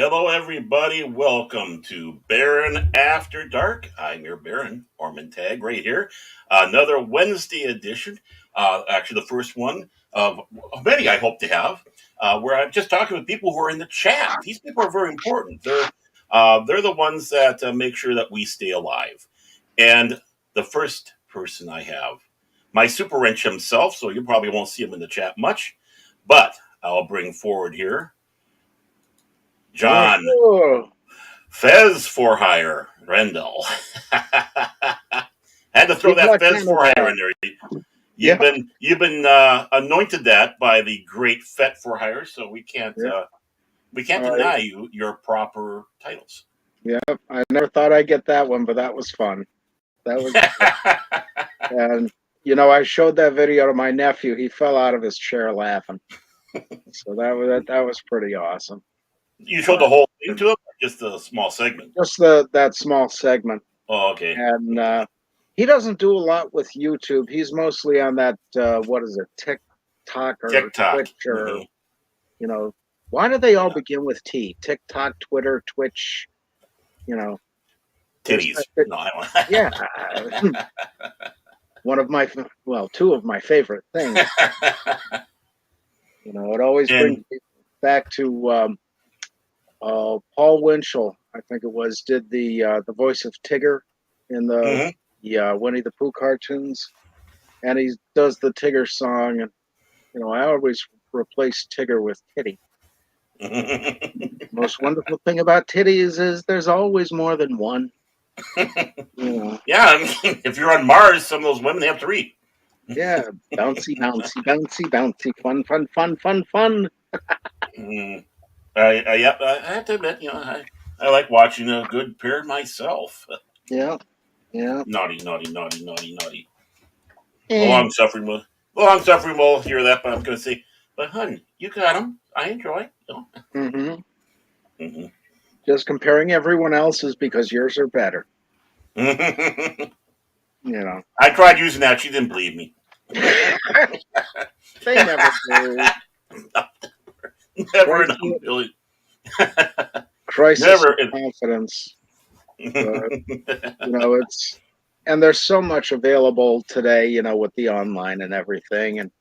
Hello, everybody. Welcome to Baron After Dark. I'm your Baron, Ormond right here. Another Wednesday edition. Actually, the first one of many I hope to have, where I'm just talking with people who are in the chat. These people are very important. They're the ones that make sure that we stay alive. And the first person I have, my super wrench himself, so you probably won't see him in the chat much, but I'll bring forward here John Oh, Fez4Hire Rendle. Had to throw people that are Fez kind of for hire in there. You've yeah, been anointed that by the great Fet4Hire, so yeah. we can't I deny you your proper titles. yeah. I never thought I'd get that one, but that was fun. That was and I showed that video to my nephew. He fell out of his chair laughing. So that was pretty awesome. You showed the whole thing to him, or just a small segment? Just that small segment, Oh, okay. and he doesn't do a lot with YouTube. He's mostly on that what is it, TikTok or TikTok. Twitch or you know. Why do they all begin with T? TikTok, Twitter, Twitch. You know, there's Titties. No, I yeah. One of my two of my favorite things. It always brings and me back to Paul Winchell. I think it was did the voice of Tigger in the mhm. Winnie the Pooh cartoons, and he does the Tigger song. And I always replace Tigger with Kitty. Most wonderful thing about titties is there's always more than one. Yeah, I mean, if you're on Mars, some of those women they have three. Yeah, bouncy, bouncy, bouncy, bouncy, fun, fun, fun, fun, fun. Mm. I have to admit, I like watching a good pair myself. Yeah, yeah. Naughty, naughty, naughty, naughty, naughty. The Eh. long suffering will, the long suffering will hear that, but I'm going to say, but hun, you got them. I enjoy. Mm-hmm. Mm-hmm. Just comparing everyone else's because yours are better. I You know. tried using that. She didn't believe me. They never do. Never in a Crisis, million. crisis Never of in. confidence. But, and there's so much available today, with the online and everything. And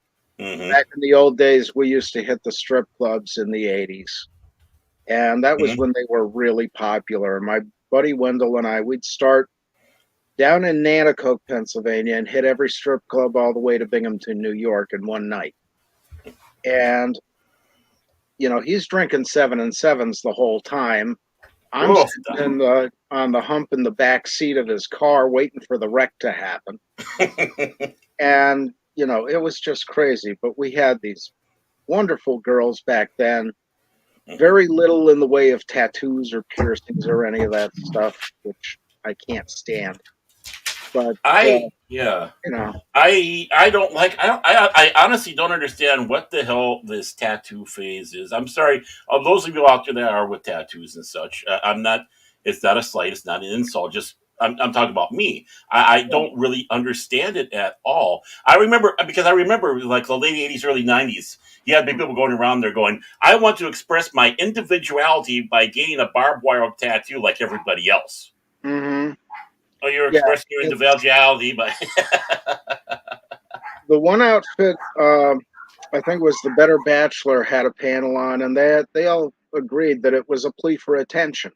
Mm-hmm. back in the old days, we used to hit the strip clubs in the 80s. And that was Mm-hmm. when they were really popular. And my buddy Wendell and I, we'd start down in Nanticoke, Pennsylvania, and hit every strip club all the way to Binghamton, New York in one night. And, he's drinking 7 and 7s the whole time. I'm Oh, sitting on the hump in the back seat of his car waiting for the wreck to happen. And, it was just crazy. But we had these wonderful girls back then. Very little in the way of tattoos or piercings or any of that stuff, which I can't stand. But, yeah. you know, I don't like I honestly don't understand what the hell this tattoo phase is. I'm sorry, those of you out there that are with tattoos and such. I'm not. It's not a slight. It's not an insult. Just I'm talking about me. I don't really understand it at all. I remember because I remember like the late '80s, early '90s. You had people going around there going, "I want to express my individuality by getting a barbed wire tattoo like everybody else." mm-hmm. Oh, you're Yeah, expressing your individuality, but the one outfit I think was the Better Bachelor had a panel on, and they all agreed that it was a plea for attention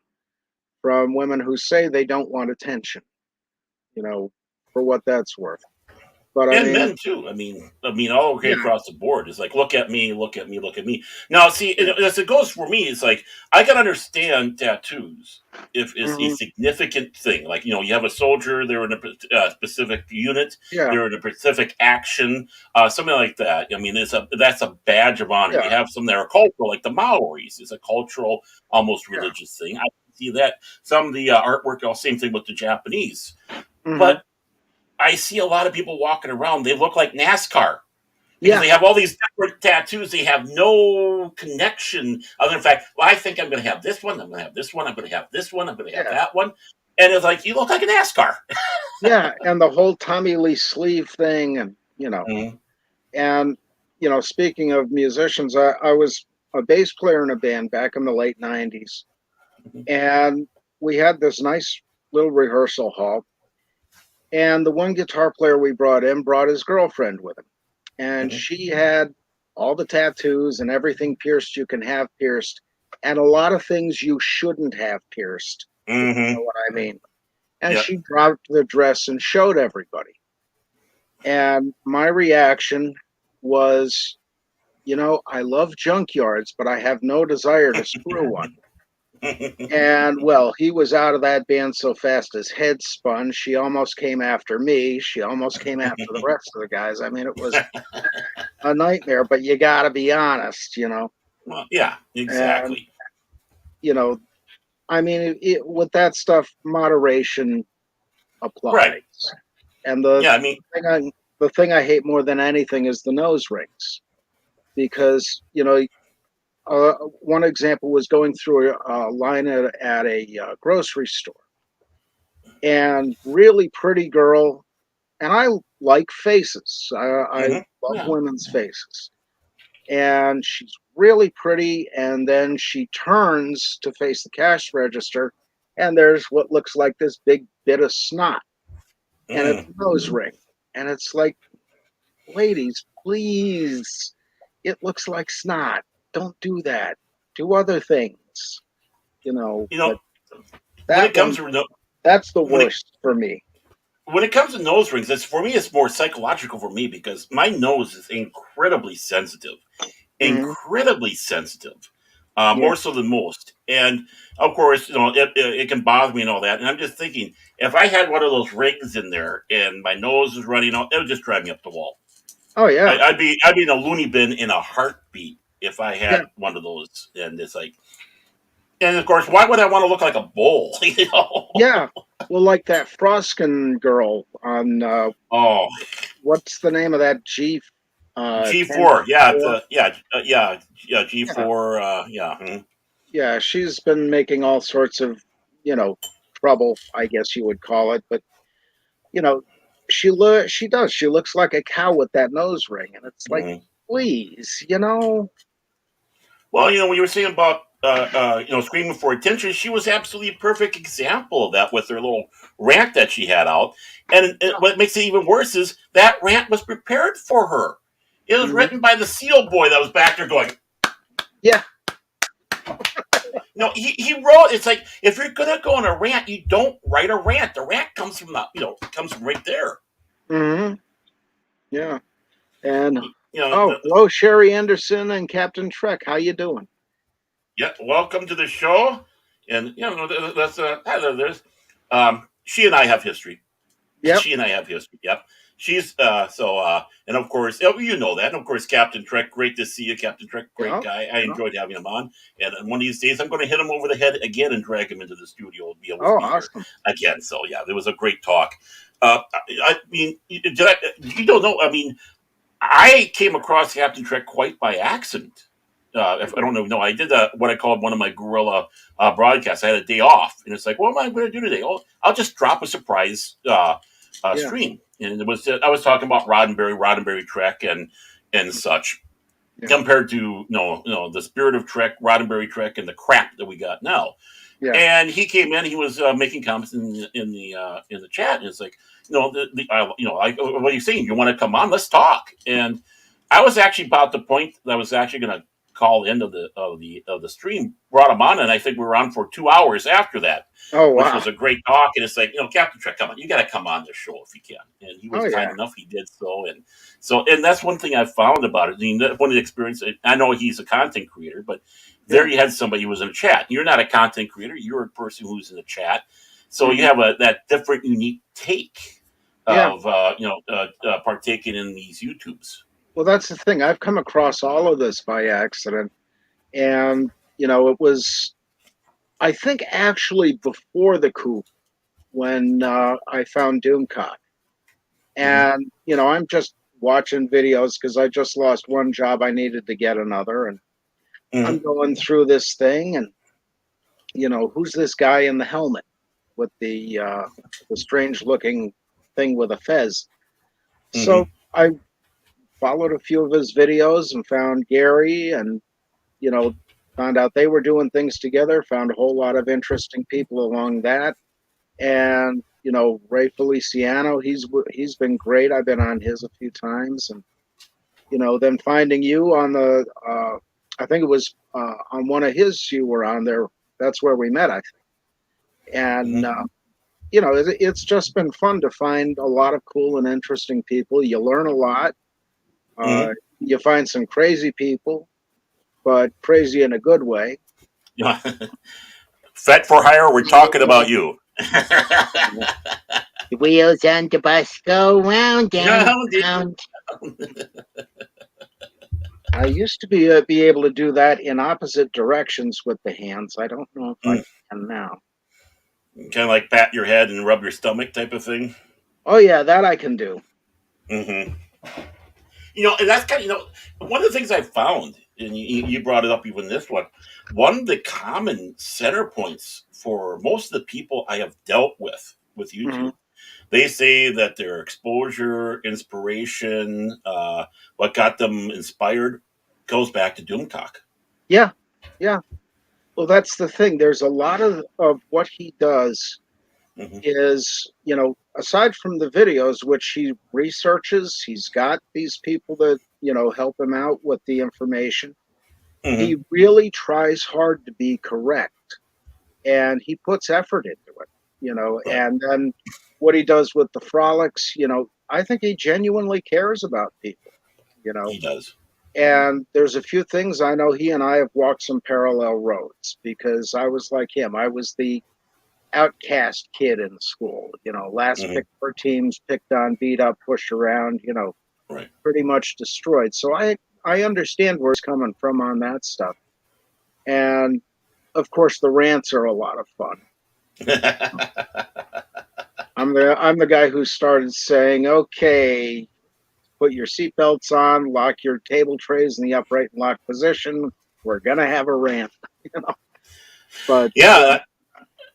from women who say they don't want attention, for what that's worth. But I and mean, men too. I mean, all okay yeah, across the board. It's like, look at me, look at me, look at me. Now, see, yeah, as it goes for me, it's like I can understand tattoos if it's a mm-hmm, significant thing. Like you have a soldier, they're in a specific unit, yeah, they're in a specific action, something like that. I mean, that's a badge of honor. You yeah, have some that are cultural, like the Maoris. It's a cultural, almost yeah, religious thing. I see that. Some of the artwork, same thing with the Japanese, mm-hmm, but I see a lot of people walking around. They look like NASCAR because yeah, they have all these different tattoos. They have no connection other than fact, well, I think I'm going to have this one. I'm going to have this one. I'm going to have this one. I'm going to have yeah, that one. And it's like, you look like a NASCAR. yeah, and the whole Tommy Lee sleeve thing, and Mm-hmm. and speaking of musicians, I was a bass player in a band back in the late '90s. And we had this nice little rehearsal hall. And the one guitar player we brought in brought his girlfriend with him. And Mhm. she had all the tattoos and everything pierced you can have pierced, and a lot of things you shouldn't have pierced, if you know Mhm. what I mean. And Yep. she dropped the dress and showed everybody. And my reaction was, I love junkyards, but I have no desire to screw one. And well, he was out of that band so fast his head spun. She almost came after me. She almost came after the rest of the guys. I mean, it was a nightmare, but you got to be honest. Well, yeah, And, exactly. you know, I mean, with that stuff, moderation Right. applies. And the Yeah, I mean, thing I, the thing I hate more than anything is the nose rings because, one example was going through a line at a grocery store and really pretty girl, and I like faces. I mhm. love Yeah. women's faces, and she's really pretty. And then she turns to face the cash register, and there's what looks like this big bit of snot, and it's Mm. a nose ring, and it's like, ladies, please, it looks like snot. Don't do that. Do other things, You know, But when that it comes one, to no, that's the when it worst for me. when it comes to nose rings, it's for me. It's more psychological for me because my nose is incredibly sensitive, Hmm. incredibly sensitive, Yeah. more so than most. And of course, it can bother me and all that. And I'm just thinking, if I had one of those rings in there and my nose was running out, it would just drive me up the wall. Oh yeah. I'd be in a loony bin in a heartbeat if I Yeah. had one of those. And it's like, and of course, why would I want to look like a bull? Yeah. Well, like that Froskin girl on Oh, what's the name of that G 10 four, yeah, four? yeah, G Yeah. four, yeah. Yeah, she's been making all sorts of, you know, trouble, I guess you would call it, but you know, she does. She looks like a cow with that nose ring, and it's like, Mhm. please. Well, when you were saying about screaming for attention, she was absolutely a perfect example of that with her little rant that she had out. And what makes it even worse is that rant was prepared for her. It was Hmm. written by the seal boy that was back there going, Yeah. no, he wrote. It's like if you're gonna go on a rant, you don't write a rant. The rant comes from comes from right there. Hmm. Yeah. And You know, oh, hello, Sherry Anderson and Captain Trek. How you doing? yeah. Welcome to the show, and that's there's she and I have history. Yep. She and I have history. Yep. She's and of course, you know that. And of course, Captain Trek, great to see you, Captain Trek, great Yeah. guy. I Yeah. enjoyed having him on. And one of these days, I'm going to hit him over the head again and drag him into the studio and be with Oh, me here awesome. again. So yeah, there was a great talk. I mean, you don't know. I mean, I came across Captain Trek quite by accident. If I don't know, I did what I called one of my guerrilla broadcasts. I had a day off, and it's like, what am I going to do today? Oh, I'll just drop a surprise Yeah. stream, and it was I was talking about Roddenberry Trek, and such Yeah. compared to the spirit of Trek, Roddenberry Trek, and the crap that we got now. Yeah. And he came in. He was making comments in the chat, and it's like, what are you saying? You want to come on? Let's talk. And I was actually about the point that I was actually going to call the end of the stream. Brought him on, and I think we were on for 2 hours after that, Oh, which wow. was a great talk. And it's like, Captain Trek, come on, you got to come on this show if you can. And he Oh, was kind yeah. enough; he did so. And that's one thing I found about it. I mean, one of the experiences. I know he's a content creator, but there Yeah. you had somebody who was in a chat. You're not a content creator. You're a person who's in a chat. So you Hmm. have that different, unique take Yeah. of partaking in these YouTubes. Well, that's the thing. I've come across all of this by accident. And, it was, I think, actually before the coup when I found Doomcock. Mm-hmm. And, I'm just watching videos because I just lost one job. I needed to get another. And I'm Mm-hmm. going through this thing. And, who's this guy in the helmet with the strange looking thing with a fez? So Mm-hmm. I followed a few of his videos and found Gary, and you know Found out they were doing things together. Found a whole lot of interesting people along that. And Ray Feliciano, he's been great. I've been on his a few times, and then finding you on the, I think it was on one of his you were on there. That's where we met, I think. And Mm-hmm. it's just been fun to find a lot of cool and interesting people. You learn a lot. Mm-hmm. You find some crazy people, but crazy in a good way. Yeah. Fez4Hire, we're talking about you. The wheels on the bus go round and No, dude. round. I used to be able to do that in opposite directions with the hands. I don't know if I can now. Kind of like pat your head and rub your stomach type of thing. Oh yeah, that I can do. Mm-hmm. And that's kind of one of the things I found, and you brought it up even this one. One of the common center points for most of the people I have dealt with Hmm. YouTube, they say that their exposure, inspiration, what got them inspired, goes back to Doom Talk. Yeah, yeah. Well, that's the thing. There's a lot of what he does Mm-hmm. is, aside from the videos, which he researches, he's got these people that, help him out with the information. Mm-hmm. He really tries hard to be correct and he puts effort into it, Right. and then what he does with the frolics, I think he genuinely cares about people, you know, He does. and there's a few things I know he and I have walked some parallel roads because I was like him. I was the outcast kid in school, last Mm-hmm. pick for teams, picked on, beat up, pushed around, Right. pretty much destroyed. So I understand where he's coming from on that stuff. And of course the rants are a lot of fun. I'm the guy who started saying, okay, put your seatbelts on, lock your table trays in the upright and lock position. We're gonna have a rant, you know. But Yeah,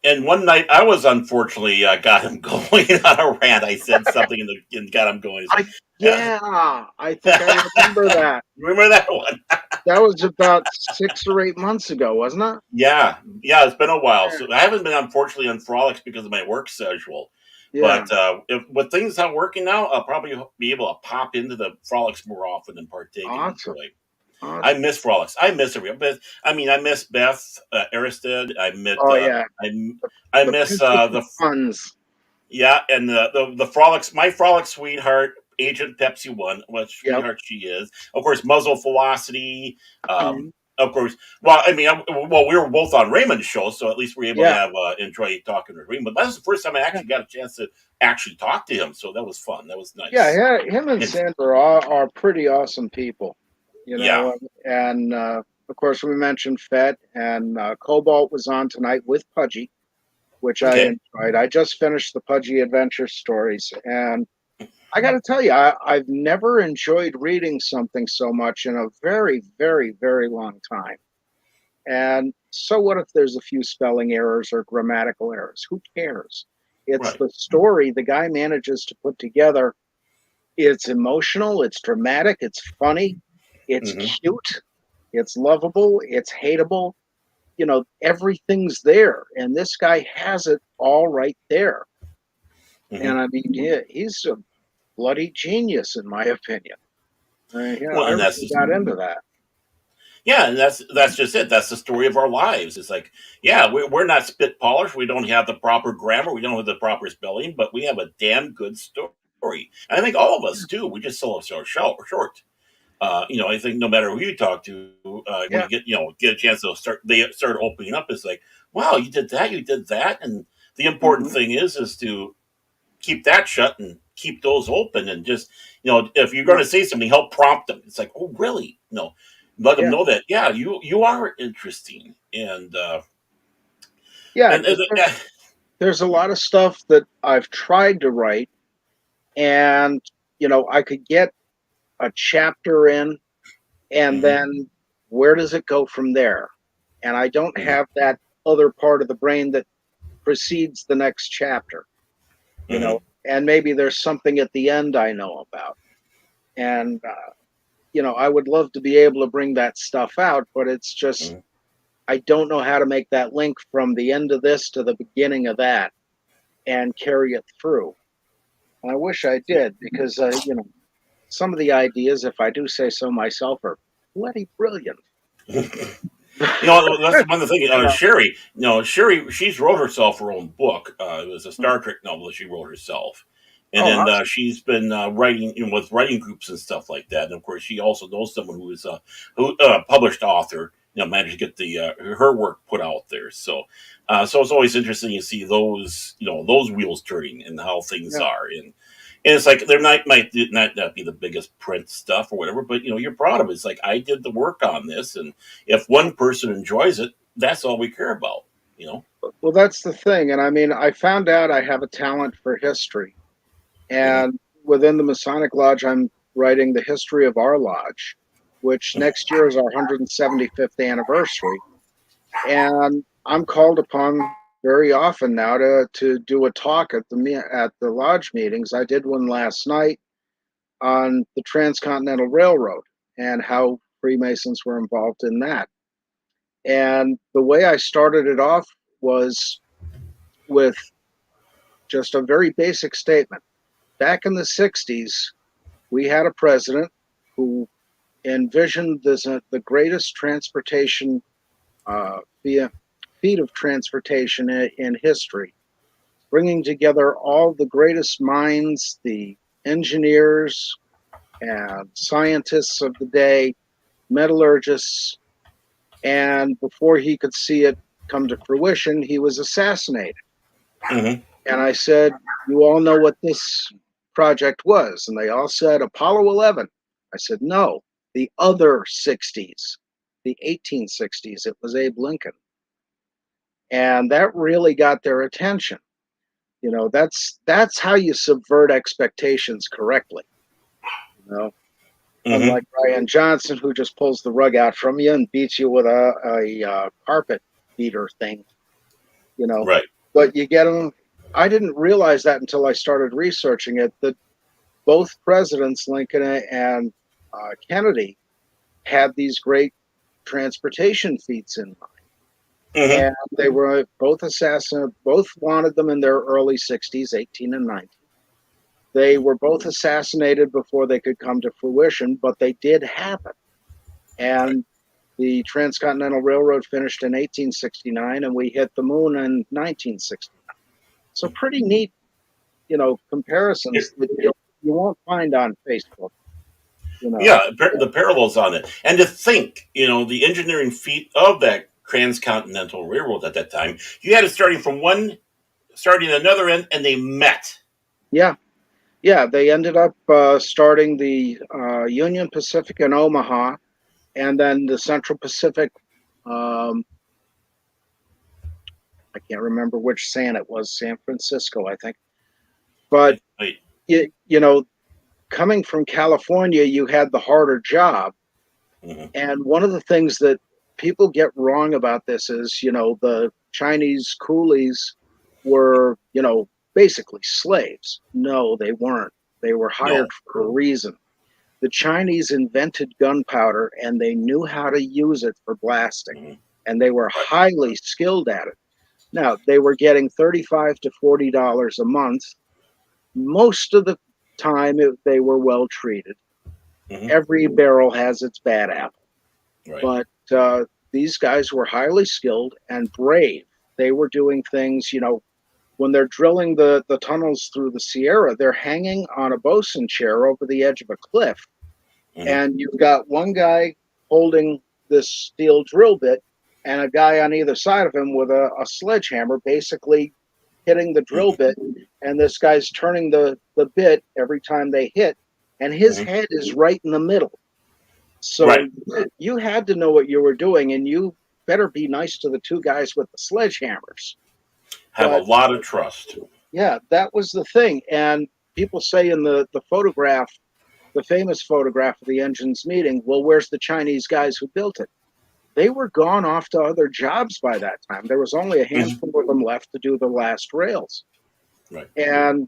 and one night I was unfortunately got him going on a rant. I said something and got him going. He's like, I yeah, I think I remember that. remember that one? That was about 6 or 8 months ago, wasn't it? Yeah, yeah. It's been a while, so I haven't been unfortunately on Frolics because of my work schedule. Yeah, But if with things not working now, I'll probably be able to pop into the Frolics more often and partake and awesome, enjoy. I awesome. miss Frolics. I miss every. But I mean, I miss Beth Aristed. I miss. Oh yeah, I I the miss principal the funds. yeah, and the Frolics, my Frolic sweetheart, Agent Pepsi One, what Yep. sweetheart she is. Of course, Muzzle Velocity. Mhm. Of course, well, I mean, well, we were both on Raymond's show, so at least we were able to Yeah, have enjoy talking to Raymond. But that was the first time I yeah, actually got a chance to actually talk to him, so that was fun. That was yeah. nice. Him and And Sandra are pretty awesome people, yeah, And of course, we mentioned Fett and Cobalt was on tonight with Pudgy, which I okay, enjoyed. I just finished the Pudgy Adventure stories, and I got to tell you, I've never enjoyed reading something so much in a very, very, very long time. And so, what if there's a few spelling errors or grammatical errors? Who cares? It's right. the story the guy manages to put together. It's emotional, it's dramatic, it's funny, it's Mm-hmm, cute, it's lovable, it's hateable. Everything's there, and this guy has it all right there. mm-hmm. And I mean, he's a bloody genius, in my opinion. Well, I and really got into that. yeah, and that's just it. That's the story of our lives. It's like, yeah, we're not spit polished. We don't have the proper grammar. We don't have the proper spelling, but we have a damn good story. And I think all of us do. We just sell ourselves short. I think no matter who you talk to, when Yeah. you get a chance to they start opening up. It's like, wow, you did that, and the important Hmm. thing is to keep that shut and keep those open, and just if you're going Yeah. to say something, help prompt them. It's like, oh, really? No, let them Yeah. know that yeah, you are interesting, and Yeah. and, and Because there's a lot of stuff that I've tried to write, and, I could get a chapter in, and mhm, then where does it go from there? And I don't mhm, have that other part of the brain that precedes the next chapter, mhm, and maybe there's something at the end I know about. And, I would love to be able to bring that stuff out, but it's just mhm. I don't know how to make that link from the end of this to the beginning of that and carry it through. And I wish I did because, some of the ideas, if I do say so myself, are bloody brilliant. That's one of the things. You know, Sherry, she's wrote herself her own book. It was a Star Trek novel that she wrote herself, and oh, then awesome. she's been writing, with writing groups and stuff like that. And of course, she also knows someone who is who published author. Managed to get the her work put out there. So it's always interesting to see those wheels turning and how things Yeah. are. And it's like there might not be the biggest print stuff or whatever, but you're proud of it. It's like I did the work on this, and if one person enjoys it, that's all we care about. You know. Well, that's the thing. And I mean, I found out I have a talent for history. Mm-hmm. And within the Masonic Lodge, I'm writing the history of our lodge, which next year is our 175th anniversary. And I'm called upon very often now to do a talk at the lodge meetings. I did one last night on the Transcontinental Railroad and how Freemasons were involved in that. And the way I started it off was with just a very basic statement. Back in the 60s, we had a president who envisioned the greatest transportation uh, feat of transportation in history, bringing together all the greatest minds, the engineers and scientists of the day, metallurgists, and before he could see it come to fruition, he was assassinated. Mm-hmm. And I said, "You all know what this project was?" And they all said, "Apollo 11." I said, "No, the other 60s, the 1860s. It was Abe Lincoln." And that really got their attention. That's how you subvert expectations correctly. You know, Mm-hmm. unlike Ryan Johnson, who just pulls the rug out from you and beats you with a carpet beater thing. You know, Right. but you get them. I didn't realize that until I started researching it. That both presidents, Lincoln and Kennedy, had these great transportation feats in mind. Mm-hmm. And they were both assassinated, both wanted them in their early 60s, 18 and 19. They were both assassinated before they could come to fruition, but they did happen. Right. And the Transcontinental Railroad finished in 1869, and we hit the moon in 1969. So pretty neat, comparisons that you won't find on Facebook. You know, Yeah, the parallels on it, and to think, the engineering feat of that transcontinental railroad at that time, you had it starting at another end, and they met. yeah, yeah. They ended up starting the Union Pacific in Omaha, and then the Central Pacific. Um, I can't remember which San it was, San Francisco, I think. But Right. you know, coming from California, you had the harder job. Mm-hmm. And one of the things that people get wrong about this is, the Chinese coolies were, basically slaves. No, they weren't. They were hired No. for a reason. The Chinese invented gunpowder and they knew how to use it for blasting, Mm-hmm. and they were Right. highly skilled at it. Now, they were getting $35 to $40 a month. Most of the time, they were well treated. Mm-hmm. Every barrel has its bad apple. Right. But these guys were highly skilled and brave. They were doing things, when they're drilling the tunnels through the Sierra, they're hanging on a bosun chair over the edge of a cliff. Mm-hmm. And you've got one guy holding this steel drill bit and a guy on either side of him with a sledgehammer basically hitting the drill Mm-hmm. bit. And this guy's turning the bit every time they hit. And his Mm-hmm. head is right in the middle. Right. So you had to know what you were doing, and you better be nice to the two guys with the sledgehammers. Have a But lot of trust. yeah, that was the thing. And people say in the photograph, the famous photograph of the engines meeting, well, where's the Chinese guys who built it? They were gone off to other jobs by that time. There was only a Mm-hmm. handful of them left to do the last rails. Right. And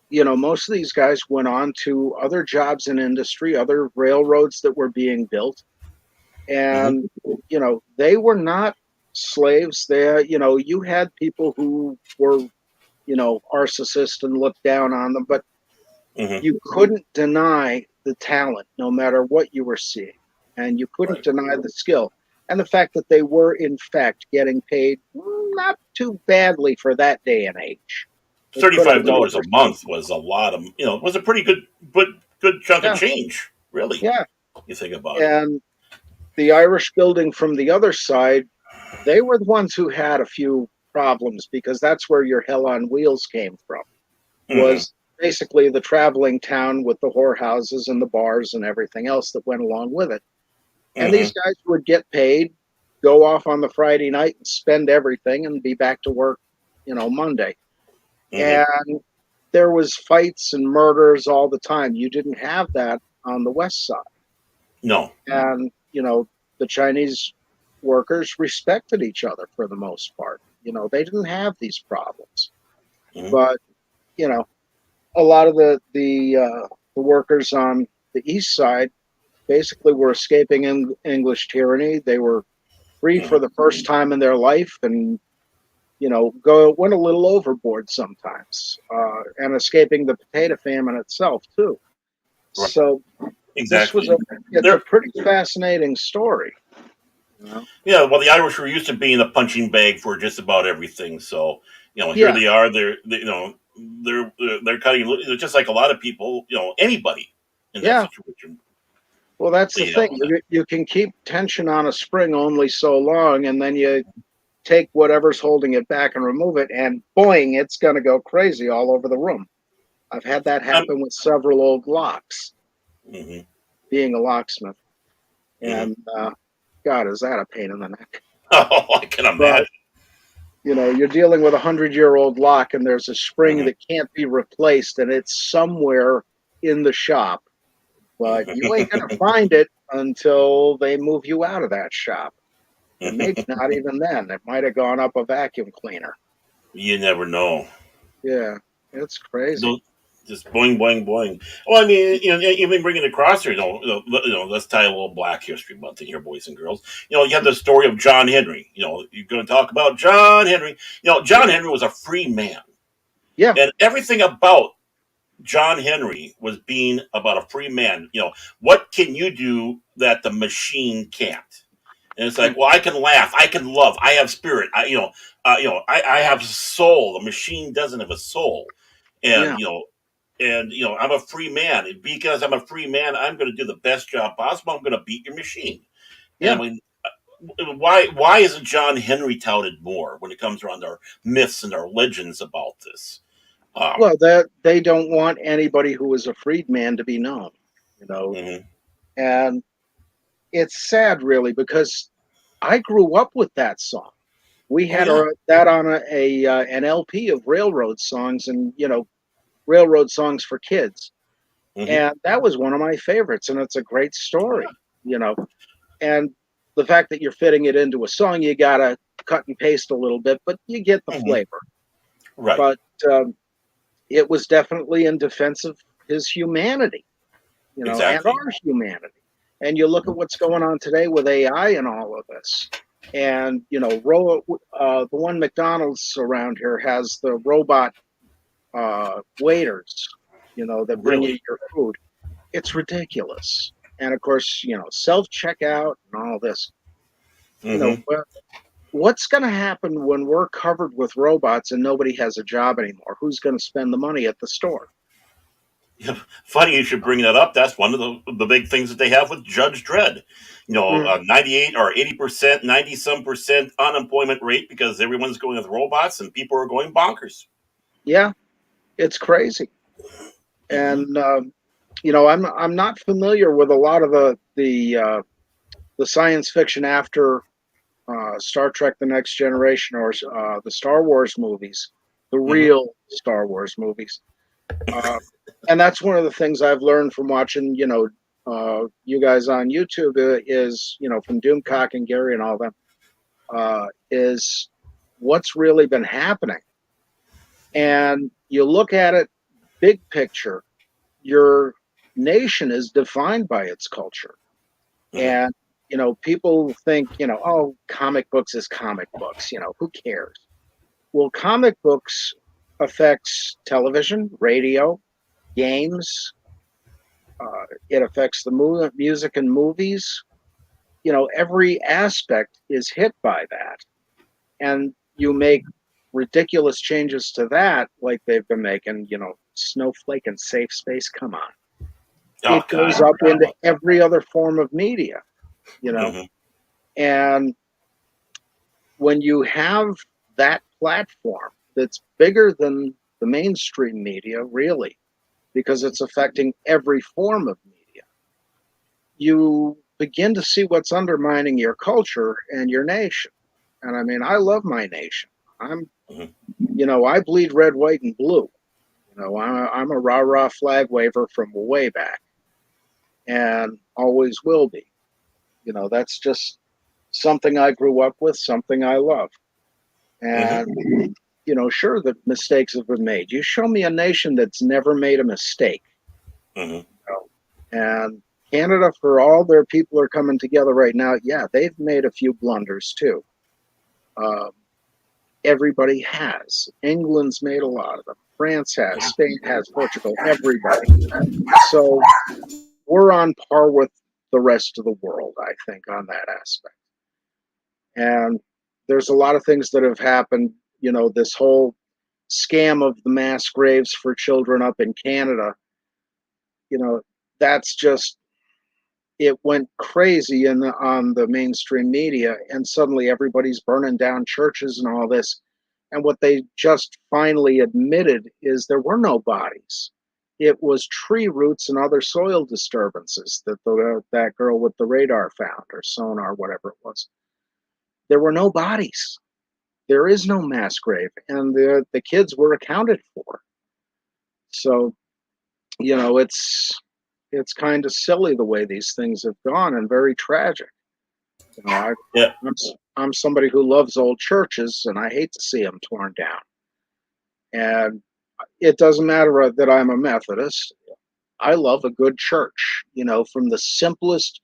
most of these guys went on to other jobs in industry, other railroads that were being built. Mm-hmm. and they were not slaves. There, you had people who were narcissist and looked down on them, but Mm-hmm. you couldn't deny the talent no matter what you were seeing, and you couldn't Right. deny the skill and the fact that they were in fact getting paid not too badly for that day and age. It could have $35 been a worse. month was a lot of, it was a pretty good chunk of Yeah, change, really. yeah. You think about it. And the Irish building from the other side, they were the ones who had a few problems because that's where your hell on wheels came from. Mm-hmm. Was basically the traveling town with the whorehouses and the bars and everything else that went along with it. And Mm-hmm. these guys would get paid, go off on the Friday night and spend everything and be back to work, Monday. Mm-hmm. And there was fights and murders all the time. You didn't have that on the west side. No. And, the Chinese workers respected each other for the most part. They didn't have these problems. Mm-hmm. But, you know, a lot of the workers on the east side basically were escaping English tyranny. They were free Mm-hmm. for the first time in their life, and go went a little overboard sometimes, and escaping the potato famine itself too. Right. So this was Exactly. it's a There. pretty fascinating story. You know? Yeah. Well, the Irish were used to being a punching bag for just about everything. So here Yeah, they are. They're cutting. Just like a lot of people. Anybody in that yeah. situation. Well, that's the They have thing. on that. You can keep tension on a spring only so long, and then you take whatever's holding it back and remove it, and boing, it's going to go crazy all over the room. I've had that Um. happen with several old locks, Mm-hmm. being a locksmith. Mm-hmm. And God, is that a pain in the neck? Oh, I can But imagine. you're dealing with a 100-year-old lock, and there's a spring Mm-hmm. that can't be replaced, and it's somewhere in the shop. But you ain't gonna find it until they move you out of that shop, and maybe not even then. It might have gone up a vacuum cleaner. You never know. Yeah, it's crazy. Those, just boing, boing, boing. Well, I mean, even bringing it across here, let's tie a little Black History Month in here, boys and girls. You have the story of John Henry. You're going to talk about John Henry. John Henry was a free man, Yeah, and everything about John Henry was being about a free man. What can you do that the machine can't? And it's yeah, like, well, I can laugh, I can love, I have spirit, I have soul. The machine doesn't have a soul, and yeah, I'm a free man. And because I'm a free man, I'm going to do the best job possible. I'm going to beat your machine. And I yeah. mean, why isn't John Henry touted more when it comes around our myths and our legends about this? Um, Well, that they don't want anybody who is a freedman to be known, you know. mhm. And it's sad, really, because I grew up with that song. We Oh had yeah. that on an LP of railroad songs, and railroad songs for kids, Hmm. and that was one of my favorites. And it's a great story, And the fact that you're fitting it into a song, you gotta cut and paste a little bit, but you get the Hmm. flavor. Right. But it was definitely in defense of his humanity, and Exactly. our humanity. And you look at what's going on today with AI and all of this. And the one McDonald's around here has the robot waiters, that bring you Really. your food. It's ridiculous. And of course, self checkout and all this. You know, Hmm. what's going to happen when we're covered with robots and nobody has a job anymore? Who's going to spend the money at the store? Yeah, funny you should bring that up. That's one of the big things that they have with Judge Dredd. Mm, 98 or 80%, 90 some percent unemployment rate because everyone's going with robots and people are going bonkers. yeah, it's crazy. Hmm. And I'm not familiar with a lot of the science fiction after Star Trek: The Next Generation or the Star Wars movies, the Hmm. real Star Wars movies. Uh, and that's one of the things I've learned from watching, you guys on YouTube is, from Doomcock and Gary and all them, is what's really been happening. And you look at it big picture, your nation is defined by its culture. Hmm. And People think, oh, comic books is comic books. Who cares? Well, comic books affects television, radio, games. It affects the music and movies. Every aspect is hit by that. And you make ridiculous changes to that, like they've been making, Snowflake and Safe Space. Come on. Oh It God, I goes up forgot into about every other form of media, that. Hmm. and when you have that platform that's bigger than the mainstream media, really, because it's affecting every form of media, you begin to see what's undermining your culture and your nation. And I mean, I love my nation. I'm, Hmm. I bleed red, white, and blue. I'm a rah rah flag waver from way back and always will be. That's just something I grew up with, something I love. Hmm. And, sure that mistakes have been made. You show me a nation that's never made a mistake. Hmm. And Canada, for all their people are coming together right now, yeah, they've made a few blunders too. Um, Everybody has. England's made a lot of them. France has. Spain has. Portugal. Everybody. So we're on par with the rest of the world, I think, on that aspect. And there's a lot of things that have happened. This whole scam of the mass graves for children up in Canada, you know, that's just it went crazy on the mainstream media, and suddenly everybody's burning down churches and all this. And what they just finally admitted is there were no bodies. It was tree roots and other soil disturbances that that girl with the radar found, or sonar, whatever it was. There were no bodies. There is no mass grave, and the kids were accounted for. So it's kind of silly the way these things have gone, and very tragic. You know, I, Yeah. I'm somebody who loves old churches, and I hate to see them torn down. And it doesn't matter that I'm a Methodist. I love a good church. From the simplest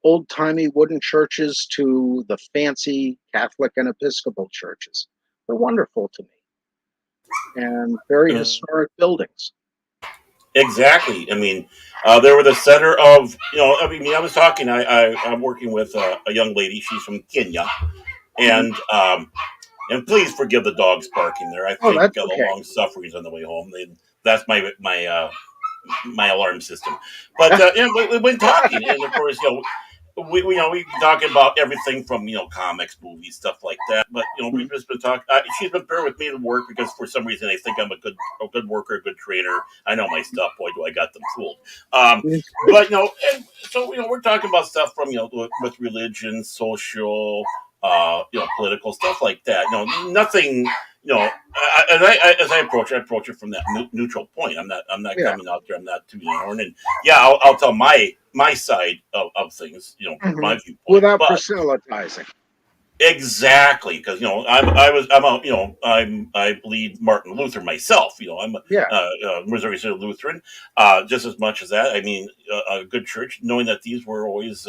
old timey wooden churches to the fancy Catholic and Episcopal churches. They're wonderful to me, and very historic buildings. Exactly. I mean, they were the center of, I mean, I was talking, I'm working with a young lady. She's from Kenya. Mhm. And please forgive the dogs barking there. I Oh, think that's a okay. long sufferings on the way home. That's my alarm system. But we've been talking, and of course, we talking about everything from comics, movies, stuff like that. But we've just been talking. She's been paired with me to work because for some reason they think I'm a good worker, a good trainer. I know my stuff. Boy, do I got them fooled. But and so we're talking about stuff from with religion, social, political stuff like that. Nothing. As I approach it from that neutral point. I'm not Yeah. coming out there. I'm not tooting the horn. And yeah, I'll tell my side of things, Hmm. my viewpoint. Without But proselytizing. exactly, because I believe Martin Luther myself. I'm Yeah. Missouri City Lutheran, just as much as that. I mean, a good church, knowing that these were always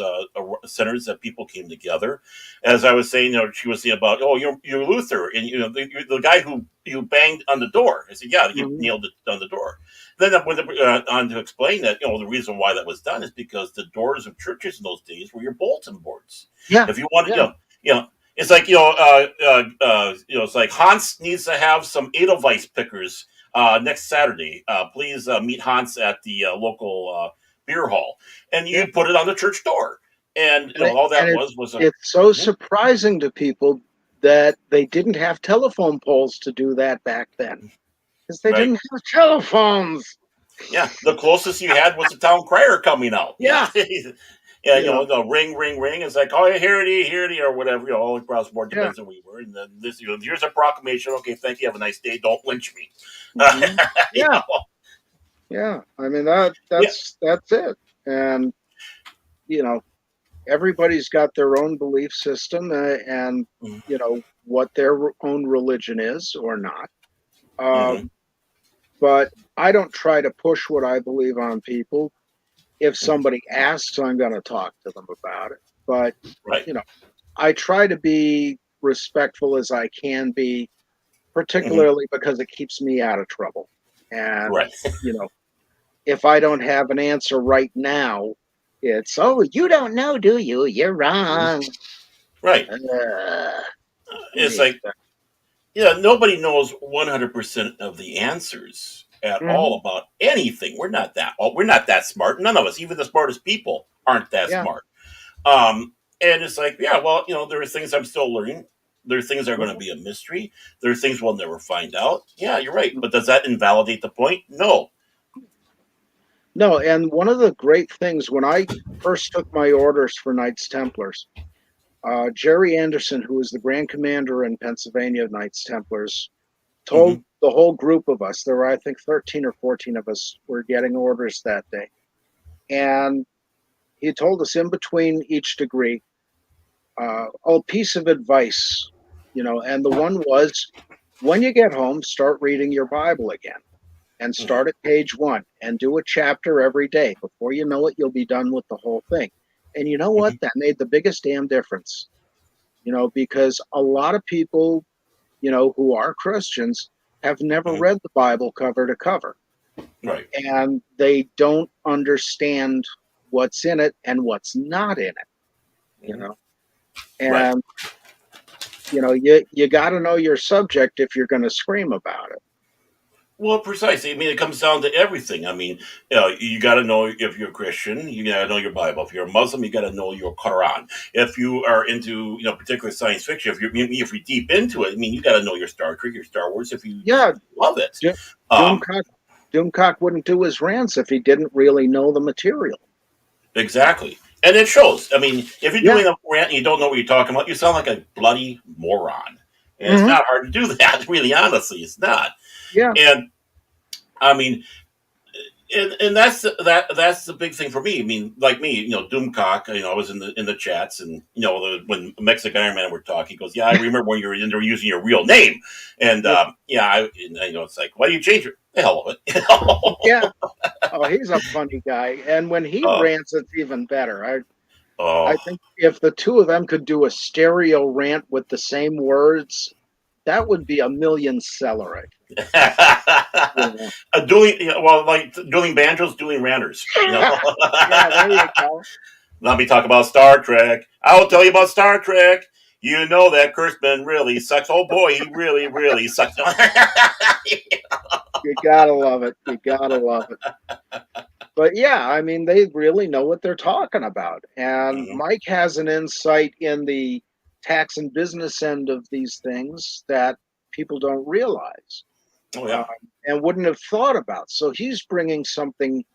centers that people came together. As I was saying, she was saying about, oh, you're Luther, and the guy who you banged on the door. I said, yeah, you Hmm. nailed it on the door. Then I went on to explain that the reason why that was done is because the doors of churches in those days were your bulletin boards. Yeah. If you wanted, Yeah. it's like it's like Hans needs to have some Edelweiss pickers next Saturday. Please meet Hans at the local beer hall, and Yeah. you put it on the church door, and And all that it, was a it's so mhm, surprising to people that they didn't have telephone poles to do that back then, because they right. didn't have telephones. Yeah, the closest you had was the town crier coming out. Yeah, Yeah. yeah, You know. the ring, ring, ring. It's like, oh, here it is, or whatever. All across the board Yeah. depends on where you were. And then this, here's a proclamation. Okay, thank you. Have a nice day. Don't lynch me. Hmm. you Yeah. know, Yeah. I mean that yeah. that's it. And you know, everybody's got their own belief system, and what their own religion is or not. Mm-hmm. But I don't try to push what I believe on people. If Mm-hmm. somebody asks, I'm going to talk to them about it. but Right. you know, I try to be respectful as I can be, Hmm. particularly because it keeps me out of trouble. And, Right. you know, if I don't have an answer right now, it's, oh, you don't know, do you? You're wrong. Right. Give It's me a like, yeah, nobody knows 100% of the answers at second. all about anything. We're not that smart. None of us, even the smartest people, aren't that Yeah. smart. Um, and it's like, yeah, well, there are things I'm still learning. There are things that are going to Mhm. be a mystery. There are things we'll never find out. Yeah, you're right. But does that invalidate the point? No. No, and one of the great things when I first took my orders for Knights Templars, Jerry Anderson, who was the Grand Commander in Pennsylvania Knights Templars, Hmm. told the whole group of us, there were, I think, 13 or 14 of us, were getting orders that day. And he told us in between each degree, a piece of advice, and the one was, when you get home, start reading your Bible again and Hmm. start at page one and do a chapter every day. Before you know it, you'll be done with the whole thing. And you know what? Hmm. That made the biggest damn difference, because a lot of people, who are Christians have never Hmm. read the Bible cover to cover, Right. and they don't understand what's in it and what's not in it, you Hmm. know. Right. And you got to know your subject if you're going to scream about it. Well, precisely. I mean, it comes down to everything. I mean, you got to know if you're a Christian, you got to know your Bible. If you're a Muslim, you got to know your Quran. If you are into, particular science fiction, if you're deep into it, I mean, you got to know your Star Trek, your Star Wars. If you Yeah, love it, Do- um, Doomcock Doomcock wouldn't do his rants if he didn't really know the material. exactly. And it shows. I mean, if you're Yeah. doing a rant and you don't know what you're talking about, you sound like a bloody moron. And it's Hmm. not hard to do that. Really, honestly, it's not. Yeah. And I mean, and that's the big thing for me. I mean, like me, Doomcock. I was in the chats, and when Mexican Iron Man were talking, he goes, "Yeah, I remember when you were in there using your real name." And Yeah. yeah, it's like, why do you change it? The hell of it. Yeah. Oh, he's a funny guy, and when he uh, rants, it's even better. I oh, think if the two of them could do a stereo rant with the same words, that would be a million seller. I think. You know. well, like dueling banjos, dueling ranters. Yeah. There you go. Let me talk about Star Trek. I'll tell you about Star Trek. You know that Kurtzman really sucks. Oh boy, he really, really sucks. You gotta love it. You gotta love it. But yeah, I mean, they really know what they're talking about. And Mhm. Mike has an insight in the tax and business end of these things that people don't realize, Oh um, yeah. and wouldn't have thought about. So he's bringing something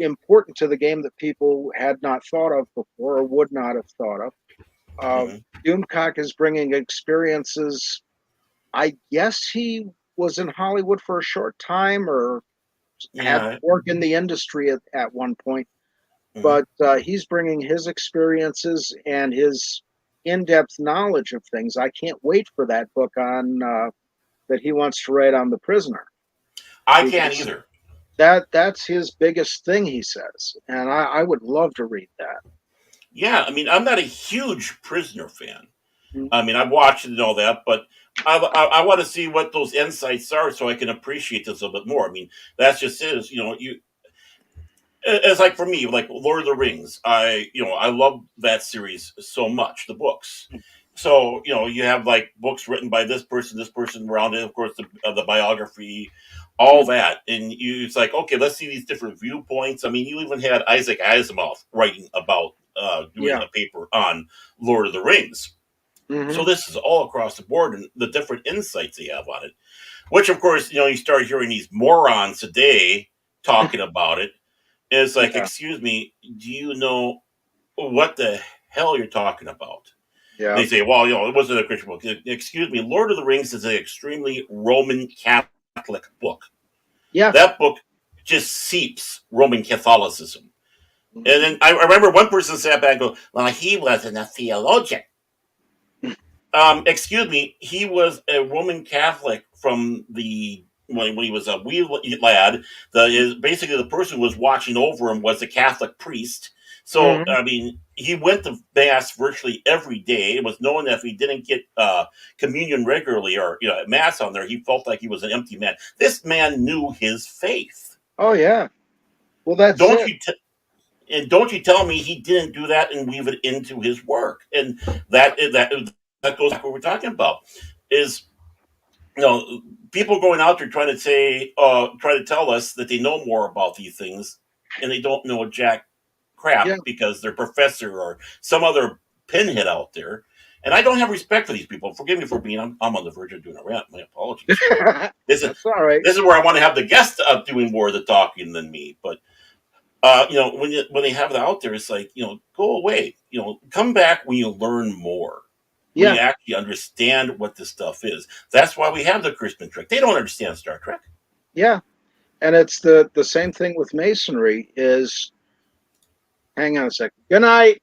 important to the game that people had not thought of before or would not have thought of. Hmm. Doomcock is bringing experiences. I guess he was in Hollywood for a short time or had Yeah. work in the industry at one point, Hmm. but he's bringing his experiences and his in-depth knowledge of things. I can't wait for that book on that he wants to write on the prisoner, I can't because either. that's his biggest thing, he says, and I would love to read that. Yeah, I mean, I'm not a huge Prisoner fan. I mean, I've watched it and all that, but I want to see what those insights are so I can appreciate this a little bit more. I mean, that's just it. It's like for me, like Lord of the Rings. I love that series so much. The books. So you have like books written by this person around it. Of course, the biography, all that, and it's like, okay, let's see these different viewpoints. I mean, you even had Isaac Asimov writing about doing Yeah. a paper on Lord of the Rings. Hmm. So this is all across the board, and the different insights they have on it. Which, of course, you start hearing these morons today talking about it. And it's like, Yeah. excuse me, do you know what the hell you're talking about? Yeah. They say, well, it wasn't a Christian book. Excuse me, Lord of the Rings is an extremely Roman Catholic book. Yeah. That book just seeps Roman Catholicism. And Hmm. then I remember one person sat back and go, well, he wasn't a theologian. Excuse me, he was a Roman Catholic from the when he was a wee lad. Basically the person who was watching over him was a Catholic priest. So Mhm. I mean, he went to mass virtually every day. It was known that if he didn't get communion regularly or at mass on there, he felt like he was an empty man. This man knew his faith. Oh yeah. Well, that's Don't it. you? And don't you tell me he didn't do that and weave it into his work? And that goes back to what we're talking about. Is you know people going out there trying to tell us that they know more about these things, and they don't know a jack crap Yeah. because their professor or some other pinhead out there. And I don't have respect for these people. Forgive me for being. I'm on the verge of doing a rant. My apologies. But this is That's all right. this is where I want to have the guest doing more of the talking than me. But when they have it out there, it's like go away. Come back when you learn more, when Yeah. you actually understand what this stuff is. That's why we have the Christmas Trek. They don't understand Star Trek. Yeah. And it's the same thing with masonry is, hang on a second. Good night,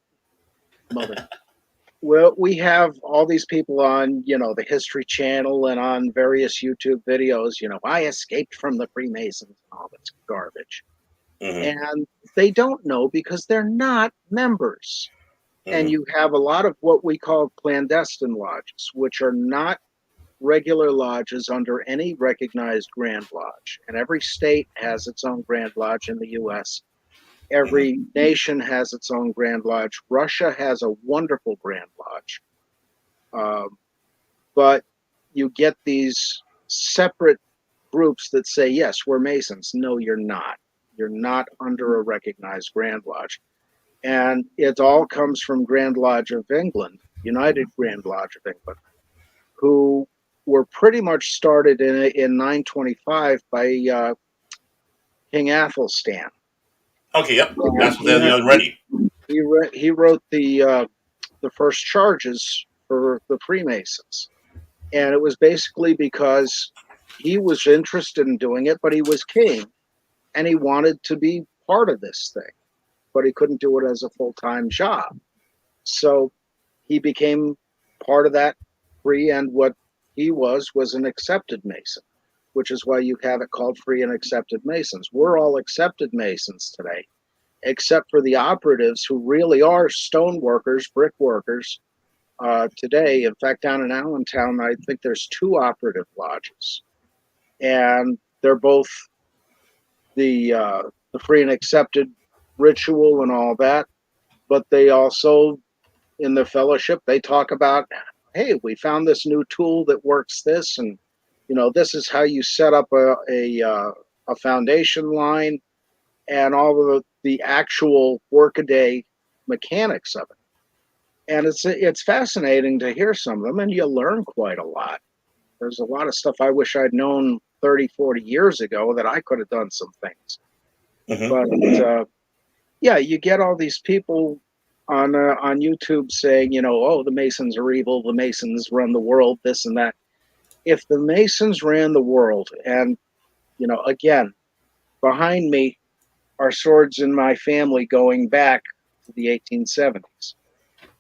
mother. Well, we have all these people on, the History Channel and on various YouTube videos, I escaped from the Freemasons and all this garbage. Hmm. And they don't know because they're not members. And Hmm. you have a lot of what we call clandestine lodges, which are not regular lodges under any recognized Grand Lodge. And every state has its own Grand Lodge in the US. Hmm. Every nation has its own Grand Lodge. Russia has a wonderful Grand Lodge. Um, but you get these separate groups that say, yes, we're Masons. No, you're not. You're not under a recognized Grand Lodge. And it all comes from Grand Lodge of England, United Grand Lodge of England, who were pretty much started in 925 by King Athelstan. Okay, yep. And That's what they're ready. he wrote the first charges for the Freemasons, and it was basically because he was interested in doing it, but he was king, and he wanted to be part of this thing, but he couldn't do it as a full-time job. So he became part of that free, and what he was an accepted Mason, which is why you have it called free and accepted Masons. We're all accepted Masons today, except for the operatives who really are stone workers, brick workers. Today, in fact, down in Allentown, I think there's two operative lodges, and they're both the free and accepted ritual and all that, but they also in the fellowship they talk about, hey, we found this new tool that works this, and this is how you set up a foundation line and all of the actual workaday mechanics of it. And it's fascinating to hear some of them, and you learn quite a lot. There's a lot of stuff I wish I'd known 30, 40 years ago that I could have done some things. Hmm. But yeah, you get all these people on YouTube saying, oh, the Masons are evil, the Masons run the world, this and that. If the Masons ran the world, and again, behind me are swords in my family going back to the 1870s.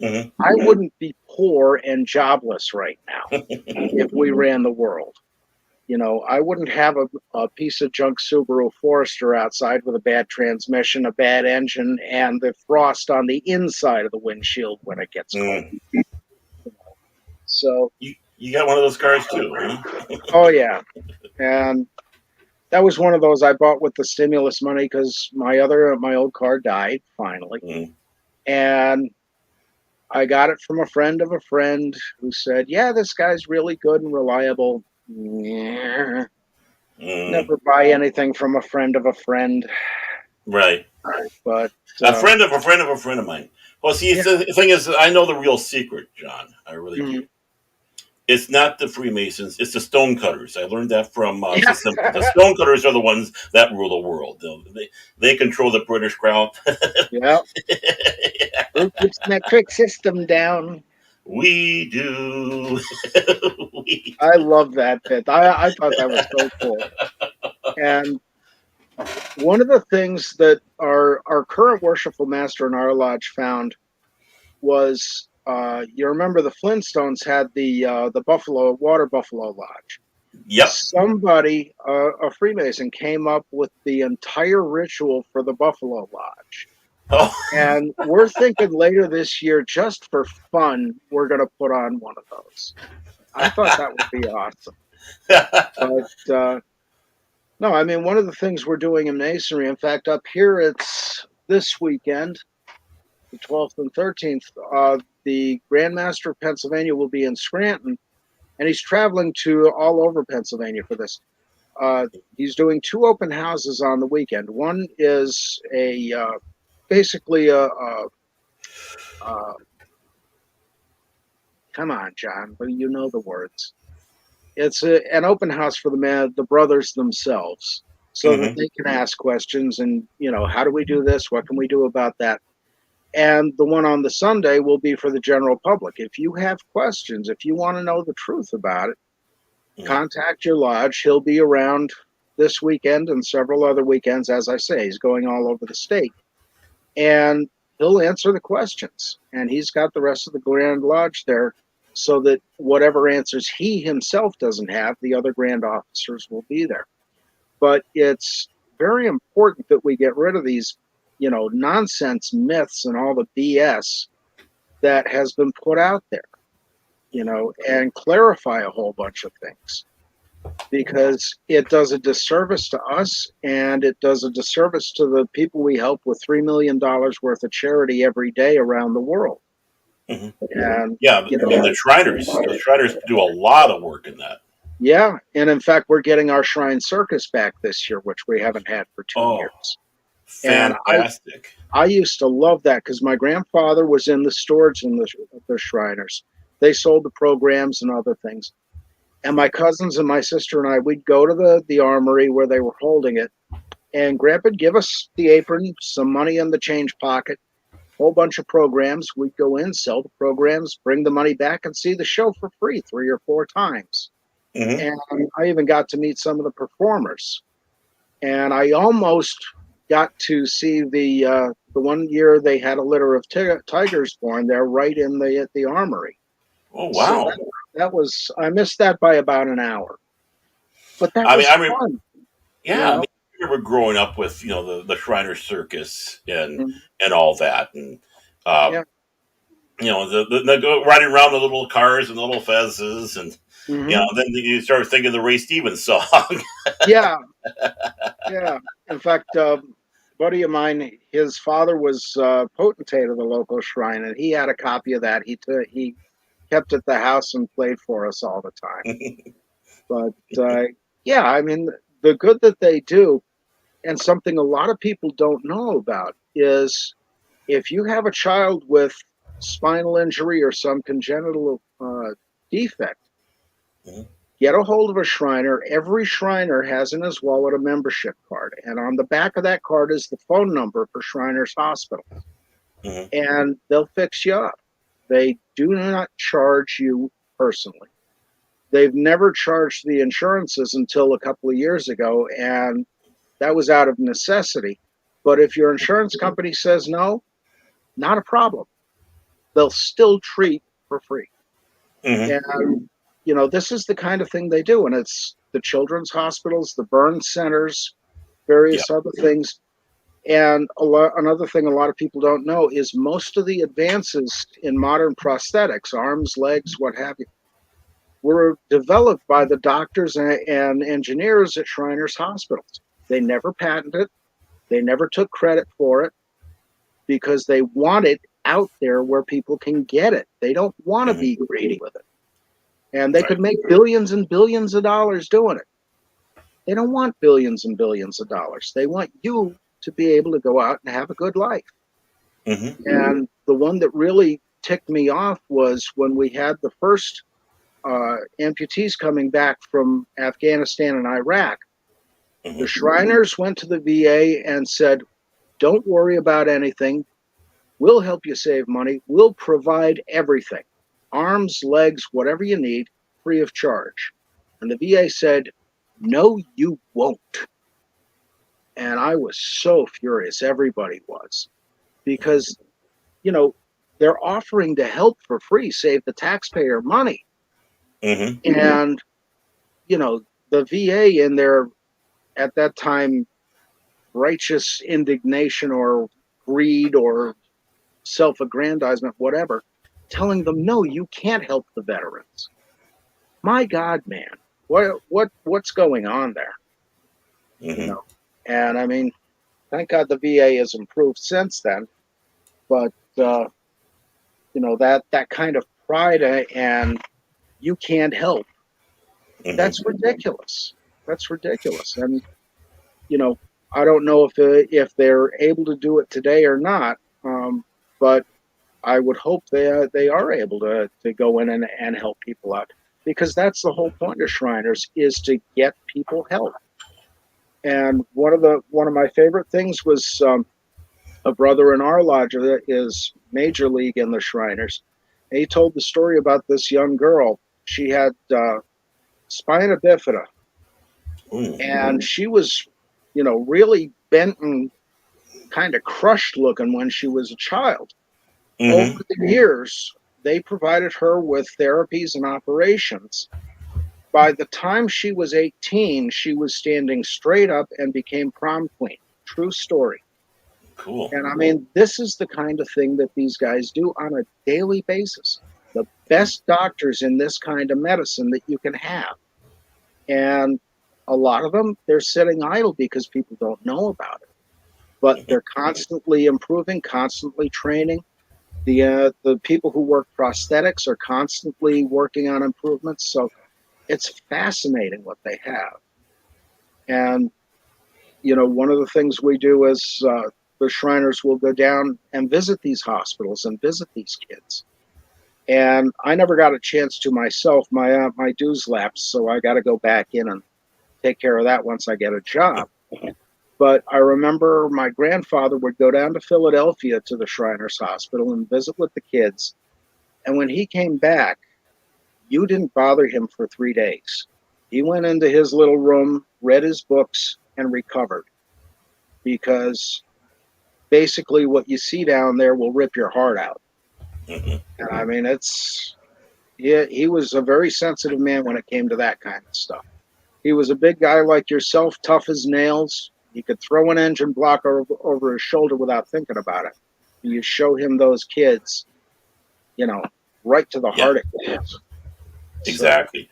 Hmm. I wouldn't be poor and jobless right now if we ran the world. I wouldn't have a piece of junk Subaru Forester outside with a bad transmission, a bad engine, and the frost on the inside of the windshield when it gets cold. Mm. So, You got one of those cars too, huh? oh yeah, and that was one of those I bought with the stimulus money because my old car died finally, Mm. and I got it from a friend of a friend who said, "Yeah, this guy's really good and reliable." Yeah, Mm. never buy anything from a friend of a friend, Right. but A friend of a friend of a friend of mine. Well, see, yeah. the thing is, I know the real secret, John. I really do. Mhm. It's not the Freemasons; it's the stonecutters. I learned that from Yeah. the stonecutters are the ones that rule the world. They control the British crown. Yeah. Who keeps the metric system down? We do. we. I love that bit. I thought that was so cool. And one of the things that our current worshipful master in our lodge found was, you remember the Flintstones had the water buffalo lodge. Yep. Somebody, a Freemason, came up with the entire ritual for the Buffalo Lodge. Oh. And we're thinking later this year, just for fun, we're going to put on one of those. I thought that would be awesome. But no, I mean, one of the things we're doing in Masonry, in fact, up here, it's this weekend, the 12th and 13th, the Grand Master of Pennsylvania will be in Scranton, and he's traveling to all over Pennsylvania for this. He's doing 2 open houses on the weekend. One is basically come on, John, but you know the words. It's an open house for the brothers themselves, so that they can ask questions and, how do we do this? What can we do about that? And the one on the Sunday will be for the general public. If you have questions, if you want to know the truth about it, contact your lodge. He'll be around this weekend and several other weekends. As I say, he's going all over the state. And he'll answer the questions. And he's got the rest of the Grand Lodge there so that whatever answers he himself doesn't have, the other Grand Officers will be there. But it's very important that we get rid of these, nonsense myths and all the BS that has been put out there, and clarify a whole bunch of things, because it does a disservice to us and it does a disservice to the people we help with $3 million worth of charity every day around the world. And and the Shriners do a lot of work in that. Yeah, and in fact, we're getting our Shrine Circus back this year, which we haven't had for 2 years. Fantastic. And I used to love that because my grandfather was in the storage in the Shriners. They sold the programs and other things. And my cousins and my sister and I, we'd go to the armory where they were holding it, and Grandpa'd give us the apron, some money in the change pocket, whole bunch of programs. We'd go in, sell the programs, bring the money back, and see the show for free 3 or 4 times. And I even got to meet some of the performers. And I almost got to see the one year they had a litter of tigers born there right in the armory. Oh, wow. So that was, I missed that by about an hour. But that was fun. Yeah, I remember growing up with, the Shriner Circus and all that. And, the riding around the little cars and the little fezzes. And, then you start thinking the Ray Stevens song. Yeah. In fact, a buddy of mine, his father was potentate of the local shrine, and he had a copy of that. He kept at the house and played for us all the time. But I mean, the good that they do, and something a lot of people don't know about, is if you have a child with spinal injury or some congenital defect, get a hold of a Shriner. Every Shriner has in his wallet a membership card, and on the back of that card is the phone number for Shriners Hospital. And they'll fix you up. They do not charge you personally. They've never charged the insurances until a couple of years ago, and that was out of necessity. But if your insurance company says no, not a problem. They'll still treat for free. And this is the kind of thing they do, and it's the children's hospitals, the burn centers, various other things. And another thing a lot of people don't know is most of the advances in modern prosthetics, arms, legs, what have you, were developed by the doctors and engineers at Shriners Hospitals. They never patented it. They never took credit for it because they want it out there where people can get it. They don't want to be greedy with it. And they could make billions and billions of dollars doing it. They don't want billions and billions of dollars. They want you to be able to go out and have a good life. And the one that really ticked me off was when we had the first amputees coming back from Afghanistan and Iraq. The Shriners went to the VA and said, don't worry about anything. We'll help you save money. We'll provide everything. Arms, legs, whatever you need, free of charge. And the VA said, no, you won't. And I was so furious. Everybody was. Because, they're offering to help for free, save the taxpayer money. And you know, the VA in their, at that time, righteous indignation or greed or self-aggrandizement, whatever, telling them, no, you can't help the veterans. My God, man, what's going on there? You Mm-hmm. know, and I mean, thank God the VA has improved since then, but that kind of pride and you can't help, Mm-hmm. that's ridiculous. That's ridiculous, and you know, I don't know if they're able to do it today or not, but I would hope they are able to go in and help people out, because that's the whole point of Shriners, is to get people help. And one of my favorite things was, a brother in our lodge that is major league in the Shriners. And he told the story about this young girl. She had spina bifida, and she was, really bent and kind of crushed looking when she was a child. Over Mm-hmm. the years, they provided her with therapies and operations. By the time she was 18, she was standing straight up and became prom queen. True story. Cool. And I mean, this is the kind of thing that these guys do on a daily basis. The best doctors in this kind of medicine that you can have. And a lot of them, they're sitting idle because people don't know about it. But they're constantly improving, constantly training. The people who work prosthetics are constantly working on improvements. So it's fascinating what they have. And one of the things we do is, the Shriners will go down and visit these hospitals and visit these kids. And I never got a chance to myself. My dues lapsed, so I got to go back in and take care of that once I get a job. But I remember my grandfather would go down to Philadelphia to the Shriners Hospital and visit with the kids. And when he came back, you didn't bother him for 3 days. He went into his little room, read his books, and recovered, because basically what you see down there will rip your heart out. Mm-hmm. And I mean, he was a very sensitive man when it came to that kind of stuff. He was a big guy like yourself, tough as nails. He could throw an engine block over his shoulder without thinking about it. You show him those kids, you know, right to the Yeah, heart it goes. So, exactly.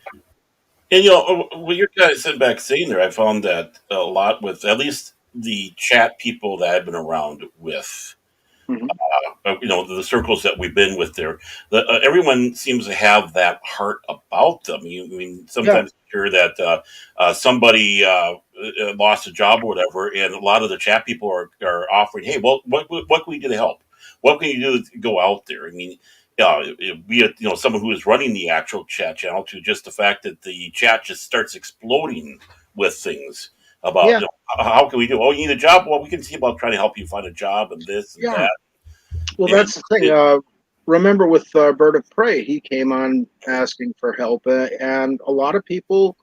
And what you're kind of sitting back saying there, I found that a lot with at least the chat people that I've been around with. mhm. The circles that we've been with there, everyone seems to have that heart about them. I mean, Yeah, sometimes you hear that somebody lost a job or whatever, and a lot of the chat people are offering, hey, well, what can we do to help? What can you do to go out there? I mean, be it someone who is running the actual chat channel, to just the fact that the chat just starts exploding with things about yeah, how can we do? Oh, you need a job? Well, we can see about trying to help you find a job and this and yeah. that. Well, And that's the thing. it, Remember with Bird of Prey, he came on asking for help, and a lot of people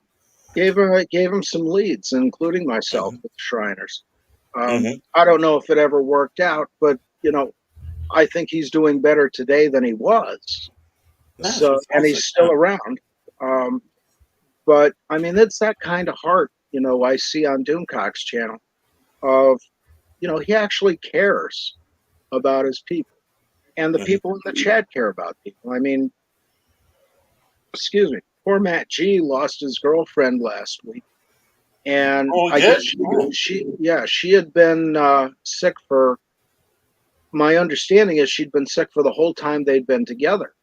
gave him some leads, including myself mhm, with Shriners. mhm. I don't know if it ever worked out, but I think he's doing better today than he was. That's what So, it and sounds he's like. still around. Um, but I mean, it's that kind of heart, I see on Doomcock's channel of, he actually cares about his people, and the Mhm. people in the chat care about people. I mean, excuse me, poor Matt G lost his girlfriend last week, and Oh, he I guess did. Oh, she had been sick for. My understanding is she'd been sick for the whole time they'd been together,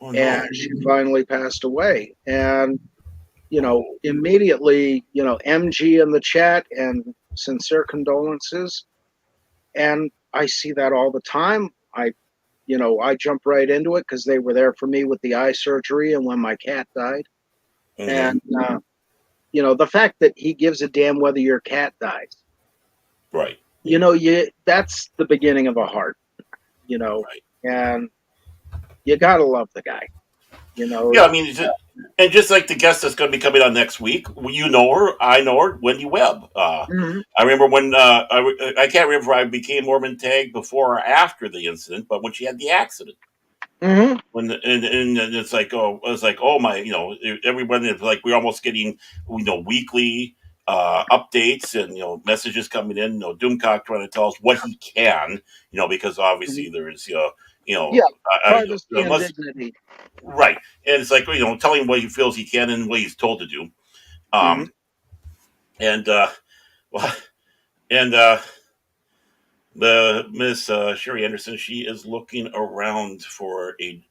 oh and no. she finally passed away. And Oh, immediately, MG in the chat and sincere condolences. And I see that all the time. I jump right into it because they were there for me with the eye surgery and when my cat died. hmm. And the fact that he gives a damn whether your cat dies, Right, that's the beginning of a heart, you know, right. and you gotta love the guy, you know. Yeah, I mean, and just like the guest that's going to be coming on next week, well, you know her, I know her, Wendy Webb. Mhm. I remember when I can't remember if I became Mormon Tag before or after the incident, but when she had the accident, Mm-hmm. And it's like, oh my, everyone is like, we're almost getting, weekly updates and messages coming in. Doomcock trying to tell us what he can, because Mm-hmm. obviously there's Yeah, privacy and unless dignity. right, and it's like telling him what he feels he can and what he's told to do. Mm-hmm. Um, and well, and the Miss Sherry Anderson, she is looking around for a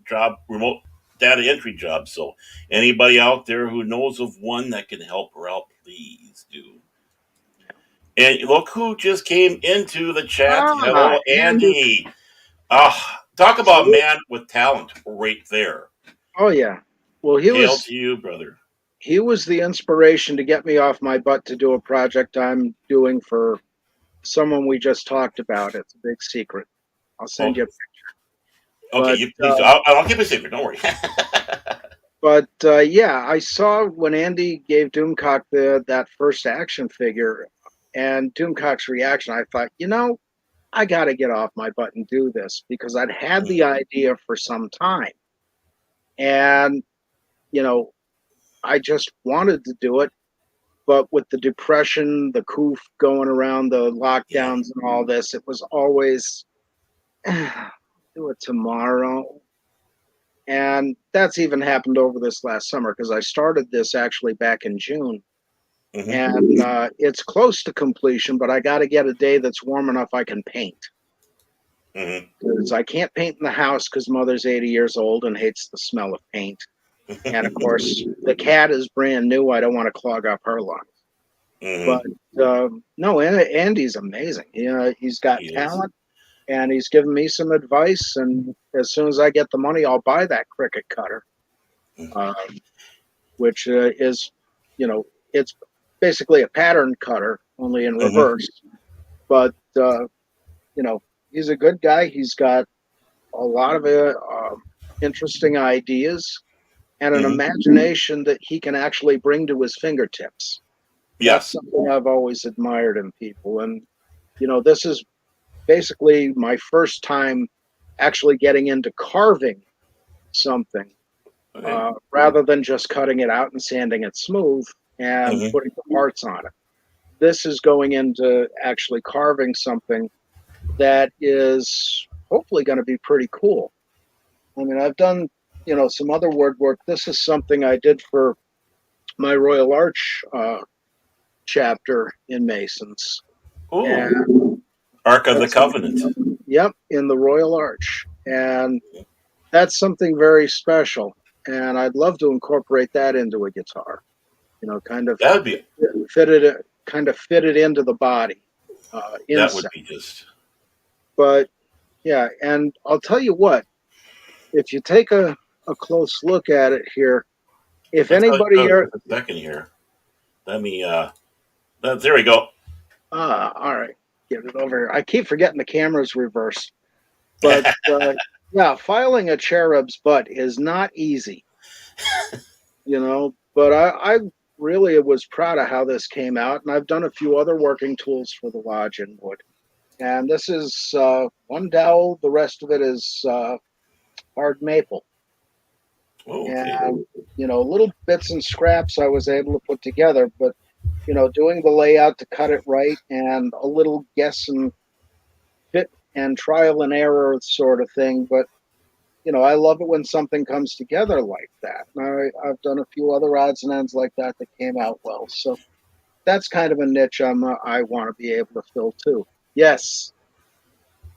job, remote data entry job. So anybody out there who knows of one that can help her out, please do. And look who just came into the chat. Ah, Hello, Andy. Andy. Talk about man with talent right there. Oh yeah. Well, Hail to you, brother. he was the inspiration to get me off my butt to do a project I'm doing for someone we just talked about. It's a big secret. I'll send Oh, you. okay, But you please. I'll keep it secret. Don't worry. yeah, I saw when Andy gave Doomcock that first action figure, and Doomcock's reaction. I thought, I got to get off my butt and do this because I'd had the idea for some time, and you know, I just wanted to do it. But with the depression, the coof going around, the Yeah. lockdowns, and all this, it was always do it tomorrow. And that's even happened over this last summer because I started this actually back in June. Hmm. And it's close to completion, but I got to get a day that's warm enough I can paint. Hmm. Because I can't paint in the house because mother's 80 years old and hates the smell of paint. And of course, the cat is brand new. I don't want to clog up her lungs. Hmm. But no, Andy's amazing. He's got He is. talent, and he's given me some advice. And as soon as I get the money, I'll buy that cricket cutter, uh, which is, it's basically a pattern cutter, only in Hmm. reverse. But you know, he's a good guy. He's got a lot of interesting ideas and an Hmm. imagination that he can actually bring to his fingertips. That's Yes. something I've always admired in people. And this is basically my first time actually getting into carving something Okay. rather than just cutting it out and sanding it smooth and Hmm. putting the parts on it. This is going into actually carving something that is hopefully going to be pretty cool. I mean, I've done, some other woodwork. This is something I did for my Royal Arch chapter in Masons. Ooh, And Ark of the that's, Covenant. yep, in the Royal Arch. And that's something very special. And I'd love to incorporate that into a guitar, kind of That would be fit it into the body that would inside. be just. But yeah, and I'll tell you what, if you take a close look at it here, if Let's anybody are, a second here. Let me. There we go. all right, get it over here. I keep forgetting the camera's reversed. But yeah, filing a cherub's butt is not easy, But I really was proud of how this came out, and I've done a few other working tools for the lodge in wood. And this is one dowel. The rest of it is hard maple. Oh, okay. And little bits and scraps I was able to put together, but doing the layout to cut it right and a little guess and fit and trial and error sort of thing. But I love it when something comes together like that. I've done a few other odds and ends like that that came out well. So that's kind of a niche I want to be able to fill too. Yes,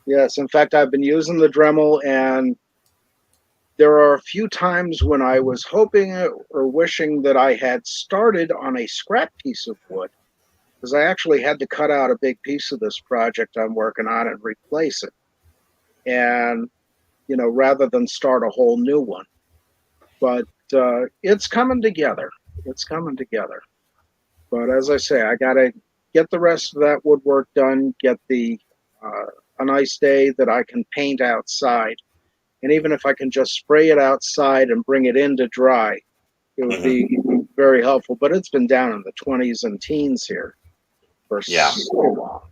yes. In fact, I've been using the Dremel, and there are a few times when I was hoping or wishing that I had started on a scrap piece of wood, because I actually had to cut out a big piece of this project I'm working on and replace it. And rather than start a whole new one. But it's coming together. It's coming together. But as I say, I got to get the rest of that woodwork done, get uh, a nice day that I can paint outside. And even if I can just spray it outside and bring it in to dry, it would Hmm. be very helpful. But it's been down in the 20s and teens here for Yeah. so long.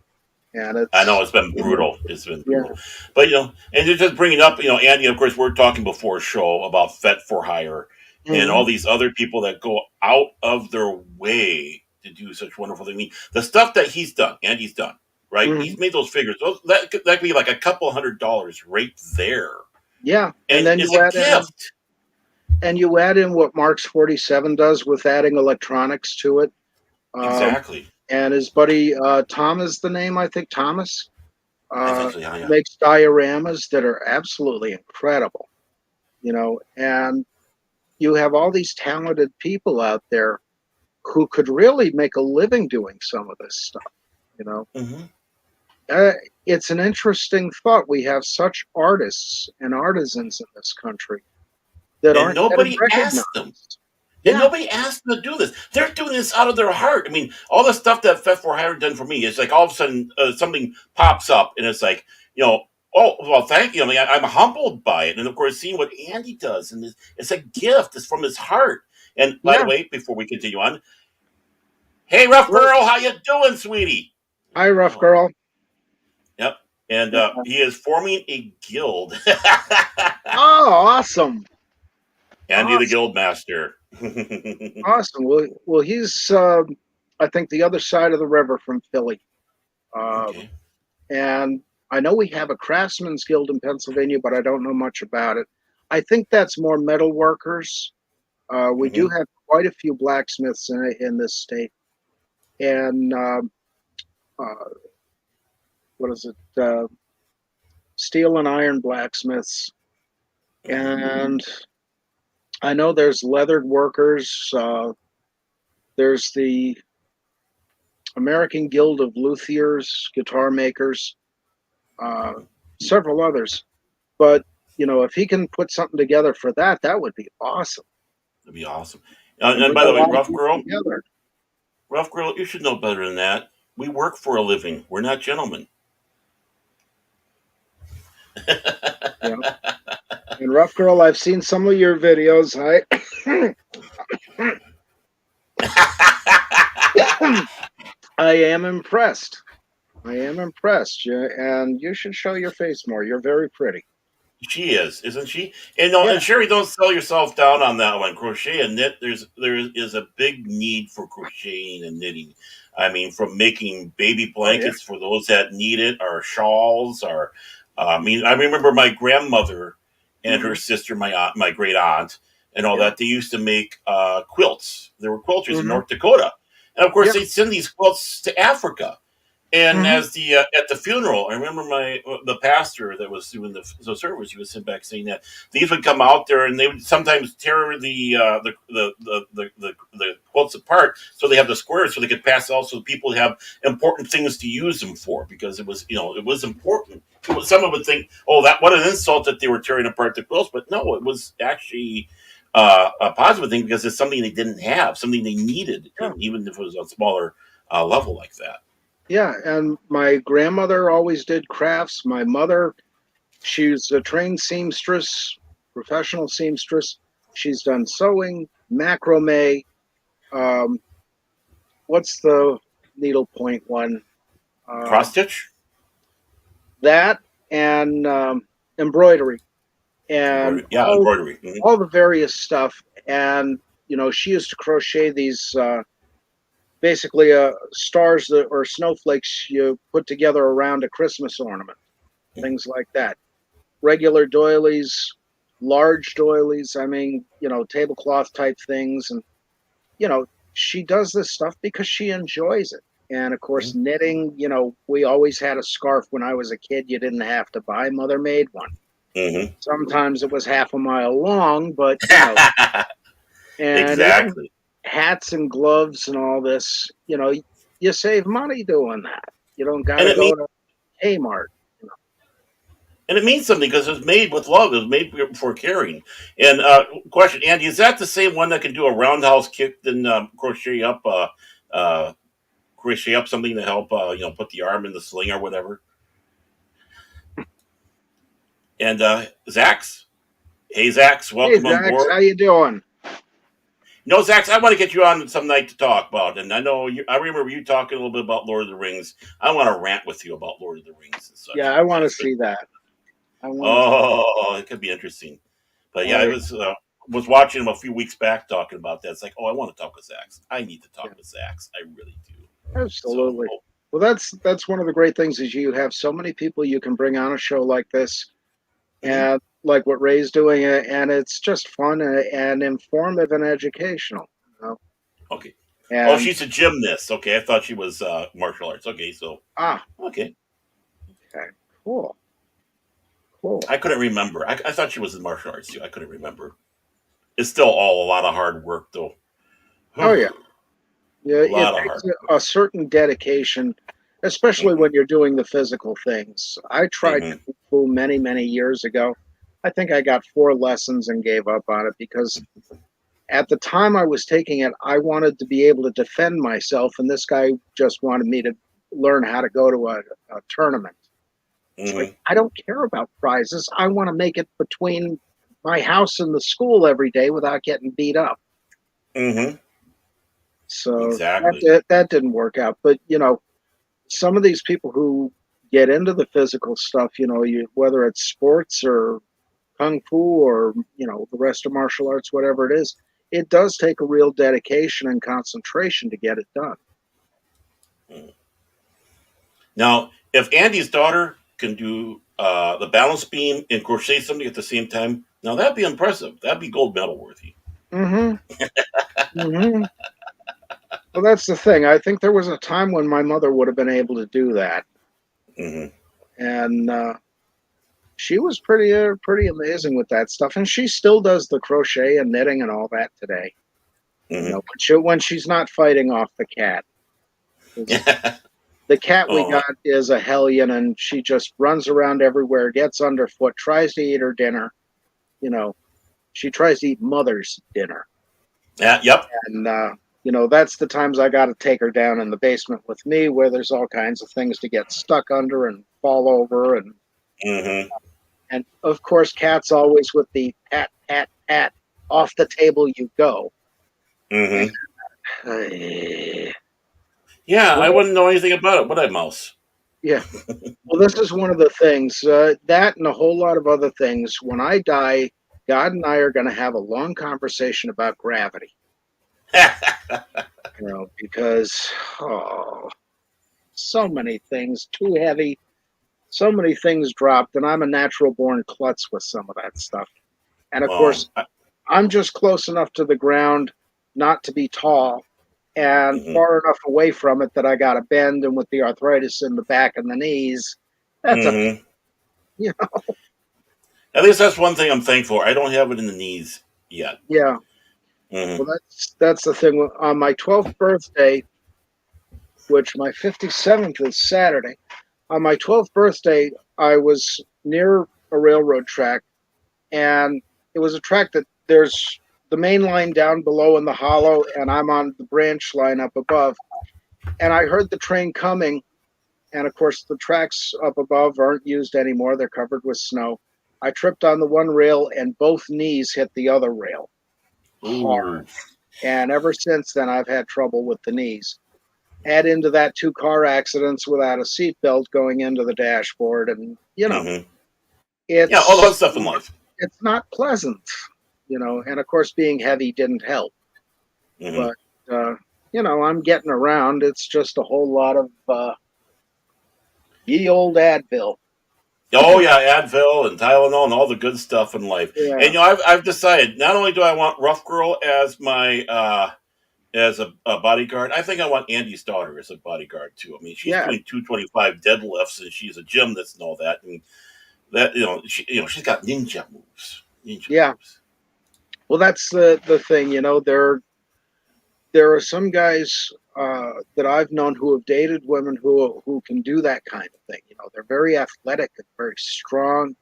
and I know it's it's been brutal. It's been yeah. brutal, but and you're just bringing up, Andy. Of course, we're talking before show about Fet4Hire and all Hmm. these other people that go out of their way to do such wonderful things. I mean, the stuff that he's done, Andy's done, right? Hmm. He's made those figures. That could be like a couple $100 right there, Yeah, and and then it's a gift. you add in what Mark's 47 does with adding electronics to it. Um, Exactly. and his buddy Tom is the name, I think. Thomas I uh, think so. Yeah, yeah. makes dioramas that are absolutely incredible. And you have all these talented people out there who could really make a living doing some of this stuff. You know, Hmm. uh, it's an interesting thought. We have such artists and artisans in this country that And aren't getting nobody asked them. recognized. And Yeah, nobody asked them to do this. They're doing this out of their heart. I mean, all the stuff that Fez4Hire done for me is like all of a sudden something pops up, and it's like, oh well, thank you. I mean, I'm humbled by it, and of course, seeing what Andy does, and it's a gift. It's from his heart. And by the yeah. way, before we continue on, hey, rough Well, girl, how you doing, sweetie? hi, rough Oh, girl. yep. And Yeah. he is forming a guild. Oh, awesome, Andy the awesome, Guild Master. awesome. Well, he's I think the other side of the river from Philly, um, Okay. and I know we have a craftsman's guild in Pennsylvania, but I don't know much about it. I think that's more metal workers. We do Hmm. have quite a few blacksmiths in this state, and uh, what is it? Steel and iron blacksmiths, Hmm. and I know there's leathered workers. There's the American Guild of Luthiers, guitar makers, uh, Hmm. several others. But if he can put something together for that, that would be awesome, That'd be awesome. and And bring by a the way, lot of people together. Rough Girl, you should know better than that. We work for a living. We're not gentlemen. You know, and Rough Girl, I've seen some of your videos. I am impressed. I am impressed. Yeah, and you should show your face more. You're very pretty. She is, isn't she? And no, Yeah. and Sherry, don't sell yourself down on that one. Crochet and knit. There is a big need for crocheting and knitting. I mean, from making baby Oh yeah. blankets for those that need it, or shawls, or I mean, I remember my grandmother and her Hmm. sister, my aunt, my great aunt, and all Yeah. that. They used to make quilts. There were quilters in Hmm. North Dakota, and of course, Yeah. they'd send these quilts to Africa. And Hmm. as the at the funeral, I remember the pastor that was doing the service. He was sitting back saying that these would come out there, and they would sometimes tear the quilts apart, so they have the squares, so they could pass it out, so people have important things to use them for, because it was important. Someone would think, oh, that what an insult that they were tearing apart the quilts, but no, it was actually a positive thing, because it's something they didn't have, something they needed, Yeah. even if it was on a smaller level like that. Yeah. And my grandmother always did crafts. My mother, she's a trained seamstress, professional seamstress. She's done sewing, macrame. Um, what's the needlepoint one? Cross Um, stitch, that and embroidery and embroidery. Yeah, embroidery. all the various stuff. And she used to crochet these basically stars that or snowflakes you put together around a Christmas ornament, things like that. Regular doilies, large doilies. I mean, tablecloth type things, and you know, she does this stuff because she enjoys it. And of course, knitting. We always had a scarf when I was a kid. You didn't have to buy; mother made one. Mm-hmm. Sometimes it was half a mile long, but and even Exactly. hats and gloves and all this, you save money doing that. You don't got And to it means go to Kmart. and it means something, because it was made with love. It was made for caring. And question, Andy, is that the same one that can do a roundhouse kick and uh, crochet up something to help put the arm in the sling or whatever? And Zax, hey Zax, Hey, welcome on Zax, board. how you doing? No, Zach, I want to get you on some night to talk about, and I know you. I remember you talking a little bit about Lord of the Rings. I want to rant with you about Lord of the Rings and such Yeah, and I want to just. see that. I want to. Oh, it could be interesting. But yeah, Oh I yeah, was watching him a few weeks back talking about that. It's like, oh, I want to talk with Zach. I need to yeah, talk with Zach. I really do. So, absolutely. Well, that's one of the great things is you have so many people you can bring on a show like this, mhm. and like what Ray's doing, and it's just fun and informative and educational. You know? Okay. Oh, And she's a gymnast. Okay, I thought she was martial arts. Okay, so ah, okay, okay, cool, cool. I couldn't remember. I thought she was in martial arts too. I couldn't remember. It's still all a lot of hard work, though. Oh a yeah, yeah. It lot of takes hard work. a certain dedication, especially Hmm. when you're doing the physical things. I tried Hmm. Kung Fu many years ago. I think I got 4 lessons and gave up on it because at the time I was taking it, I wanted to be able to defend myself, and this guy just wanted me to learn how to go to a tournament. It's like Hmm. I don't care about prizes. I want to make it between my house and the school every day without getting beat up. Hmm. So Exactly. that didn't work out. But some of these people who get into the physical stuff, whether it's sports or kung fu or the rest of martial arts, whatever it is, it does take a real dedication and concentration to get it done. Mm. Now, if Andy's daughter can do the balance beam and crochet something at the same time, now that'd be impressive. That'd be gold medal worthy. Mm-hmm. Mm-hmm. Well, that's the thing. I think there was a time when my mother would have been able to do that, Hmm. and she was pretty amazing with that stuff. And she still does the crochet and knitting and all that today. Hmm. When she's not fighting off the cat. 'Cause the cat we Oh, got is a hellion, and she just runs around everywhere, gets underfoot, tries to eat her dinner. You know, she tries to eat mother's dinner, yeah, yep. and that's the times I got to take her down in the basement with me, where there's all kinds of things to get stuck under and fall over, Hmm. and of course, cats always with the pat pat pat off the table you go. And, Hmm. uh, Yeah, I well, wouldn't know anything about it, would I, Mouse? yeah. Well, this is one of the things that and a whole lot of other things. When I die, God and I are going to have a long conversation about gravity. Because oh, so many things too heavy, so many things dropped, and I'm a natural born klutz with some of that stuff. And of um, course, I'm just close enough to the ground not to be tall, and hmm. far enough away from it that I got to bend. And with the arthritis in the back and the knees, that's a Hmm. you know, At least that's one thing I'm thankful for. I don't have it in the knees yet. yeah. Hmm. Well, that's the thing. On my 12th birthday, which my 57th is Saturday, on my 12th birthday, I was near a railroad track, and it was a track that there's the main line down below in the hollow, and I'm on the branch line up above. And I heard the train coming, and of course, the tracks up above aren't used anymore, they're covered with snow. I tripped on the one rail, and both knees hit the other rail hard. Ooh. And ever since then, I've had trouble with the knees. Add into that 2 car accidents without a seatbelt going into the dashboard, and Hmm. Yeah, all the it's fun stuff in life. it's not pleasant, and of course being heavy didn't help. Hmm. But I'm getting around. It's just a whole lot of ye old Advil. Oh yeah, Advil and Tylenol and all the good stuff in life. And Yeah, I've decided not only do I want Rough Girl as my as a bodyguard, I think I want Andy's daughter as a bodyguard too. I mean, she's yeah, doing 225 deadlifts and she's a gymnast and all that, and that she's got ninja moves. Ninja yeah. moves. Well, that's the thing. There are some guys that I've known who have dated women who can do that kind of thing. They're very athletic and very strong,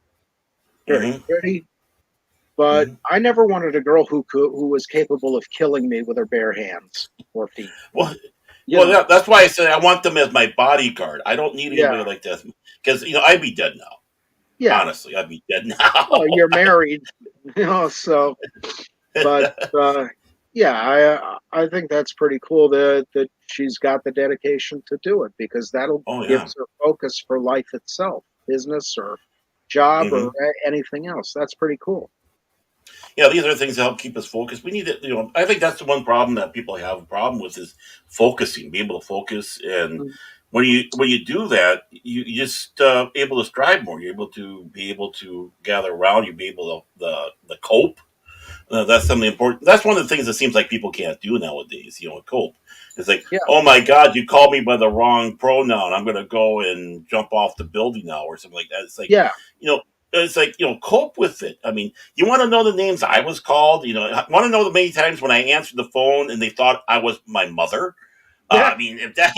very Hmm. pretty. But Hmm. I never wanted a girl who was capable of killing me with her bare hands or feet. Well, You know, that's why I said I want them as my bodyguard. I don't need yeah, anybody like that because I'd be dead now. yeah. Honestly, I'd be dead now. Well, you're married, so. But I think that's pretty cool that she's got the dedication to do it because that'll Oh yeah. gives her focus for life itself, business or job or Hmm. anything else. That's pretty cool. Yeah, these are things that help keep us focused. We need to, I think that's the one problem that people have a problem with is focusing, being able to focus. And Mm. when you do that, you just able to strive more. You're able to be able to gather around. You be able to the cope. That's something important. That's one of the things that seems like people can't do nowadays. Cope. It's like, Yeah, oh my God, you called me by the wrong pronoun. I'm going to go and jump off the building now, or something like that. yeah, You know, cope with it. I mean, you want to know the names I was called. I want to know the many times when I answered the phone and they thought I was my mother. yeah. I mean, if that.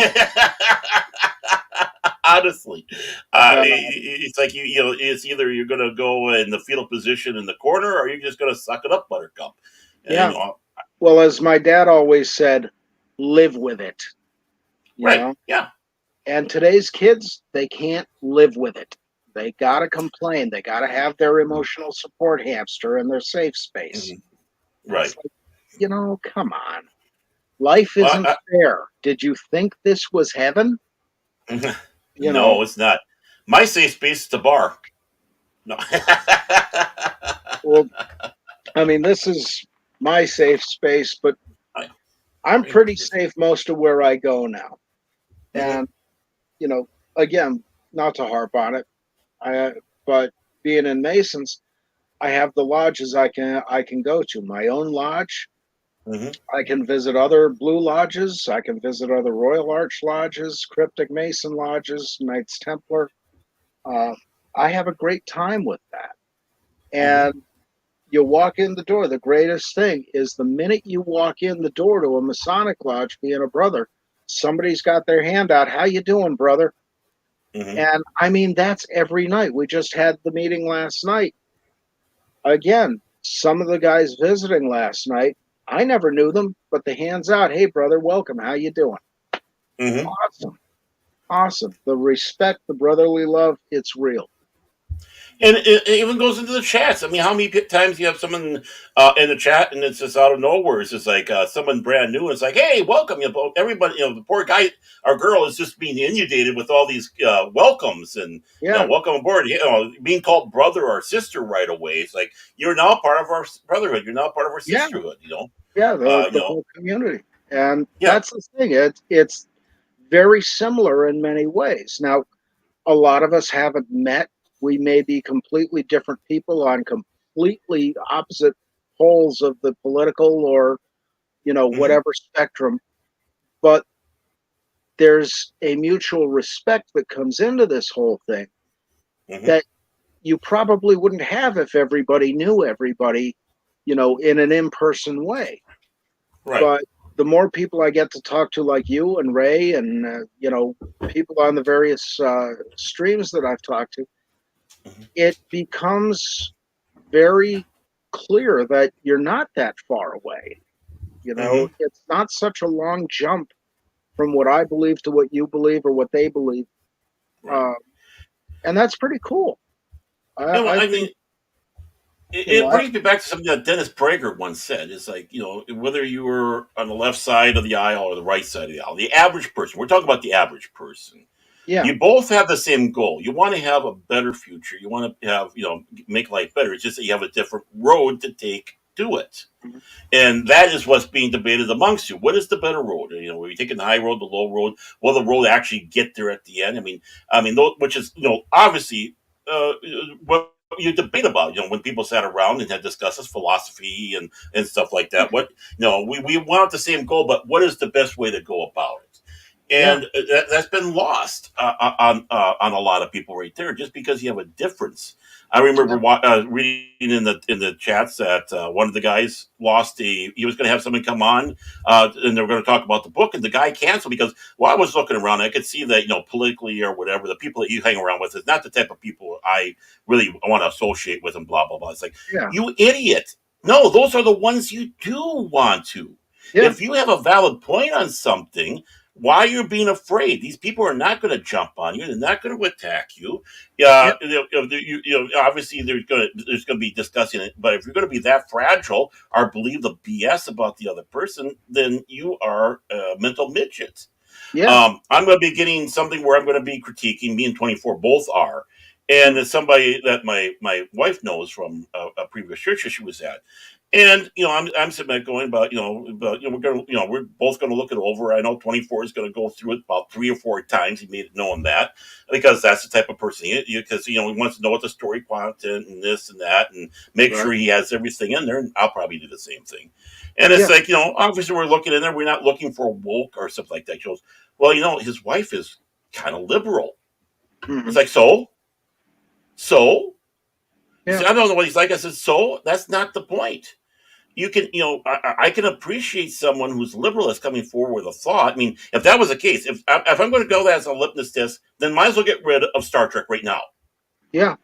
Honestly, Uh, it's like it's either you're going to go in the fetal position in the corner, or you're just going to suck it up, Buttercup. And yeah. Well, as my dad always said, live with it. You right, know, yeah, and today's kids, they can't live with it. They got to complain. They got to have their emotional support hamster in their safe space. hmm It's right. like, come on. Life Well, isn't fair. Did you think this was heaven? You know, no, it's not. My safe space is the bar. No. well, I mean, this is my safe space, but I'm pretty safe most of where I go now. Mhm, And, you know, again, not to harp on it, I, but being in Masons, I have the lodges I can go to. My own lodge. mhm, I can visit other Blue Lodges. I can visit other Royal Arch Lodges, Cryptic Mason Lodges, Knights Templar. Uh, I have a great time with that. mhm, And you walk in the door. The greatest thing is the minute you walk in the door to a Masonic lodge, being a brother, somebody's got their hand out. How you doing, brother? mhm, And I mean, that's every night. We just had the meeting last night. Again, some of the guys visiting last night, I never knew them, but the hands out. Hey, brother, welcome. How you doing? mhm. Awesome, awesome. The respect, the brotherly love, it's real. And it even goes into the chats. I mean, how many times you have someone in the chat and it's just out of nowhere? It's just like someone brand new. And it's like, hey, welcome. Everybody, the poor guy or girl is just being inundated with all these welcomes and, Yeah, welcome aboard. Being called brother or sister right away. It's like, you're now part of our brotherhood. You're now part of our yeah, sisterhood. yeah. Uh, you The know, whole community, and yeah. that's the thing. It's very similar in many ways. Now, a lot of us haven't met. We may be completely different people on completely opposite poles of the political or Hmm. whatever spectrum, but there's a mutual respect that comes into this whole thing Hmm. that you probably wouldn't have if everybody knew everybody, in an in-person way. Right. But the more people I get to talk to, like you and Ray, and people on the various streams that I've talked to, Hmm. it becomes very clear that you're not that far away. Hmm. It's not such a long jump from what I believe to what you believe or what they believe, Right. uh, and that's pretty cool. I I think mean, it, you know. it brings me back to something that Dennis Prager once said. It's like, whether you were on the left side of the aisle or the right side of the aisle, the average person, we're talking about the average person, Yeah, you both have the same goal. You want to have a better future. You want to have, make life better. It's just that you have a different road to take to it. And that is what's being debated amongst you. What is the better road? Are you taking the high road, the low road? Will the road actually get there at the end? I mean, which is, obviously, what you debate about. When people sat around and had discusses philosophy and stuff like that. What, we want the same goal, but what is the best way to go about it? yeah, And that's been lost on a lot of people right there, just because you have a difference. I remember yeah, reading in the chats that one of the guys lost he was going to have someone come on, and they were going to talk about the book, and the guy canceled because, well, I was looking around, I could see that, politically or whatever, the people that you hang around with is not the type of people I really want to associate with, and blah blah blah. It's like, yeah, you idiot. No, those are the ones you do want to. yeah, If you have a valid point on something, why you're being afraid. These people are not going to jump on you. They're not going to attack you. Yeah, Yep. obviously there's going to be discussing it. But if you're going to be that fragile or believe the BS about the other person, then you are mental midgets. Yeah. I'm going to be getting something where I'm going to be critiquing. Me and 24 both are, and Mm. it's somebody that my wife knows from a previous church that she was at. And I'm sitting there going about we're gonna we're both gonna look it over. I know 24 is gonna go through it about 3 or 4 times. He made it known that because that's the type of person because he wants to know what the story content and this and that and make Right. sure he has everything in there. And I'll probably do the same thing. And it's Yeah. like obviously we're looking in there. We're not looking for woke or something like that. He goes, well, his wife is kind of liberal. It's Hmm. like so. He Yeah. said, I don't know what he's like. I said, so that's not the point. You can, I can appreciate someone who's liberal is coming forward with a thought. I mean, if that was the case, if I'm going to go as a litmus test, then might as well get rid of Star Trek right now. Yeah.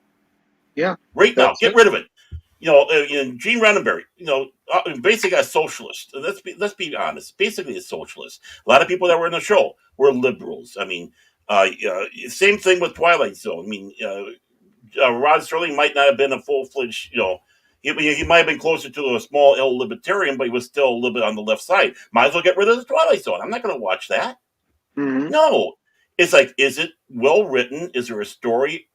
Yeah. Right now, That's get it. rid of it. Gene Roddenberry, basically a socialist. Let's be honest. Basically, a socialist. A lot of people that were in the show were liberals. I mean, same thing with Twilight Zone. I mean, Rod Sterling might not have been a full fledged, he might have been closer to a small L libertarian, but he was still a little bit on the left side. Might as well get rid of the Twilight Zone. I'm not going to watch that. Hmm. No, it's like, is it well written? Is there a story?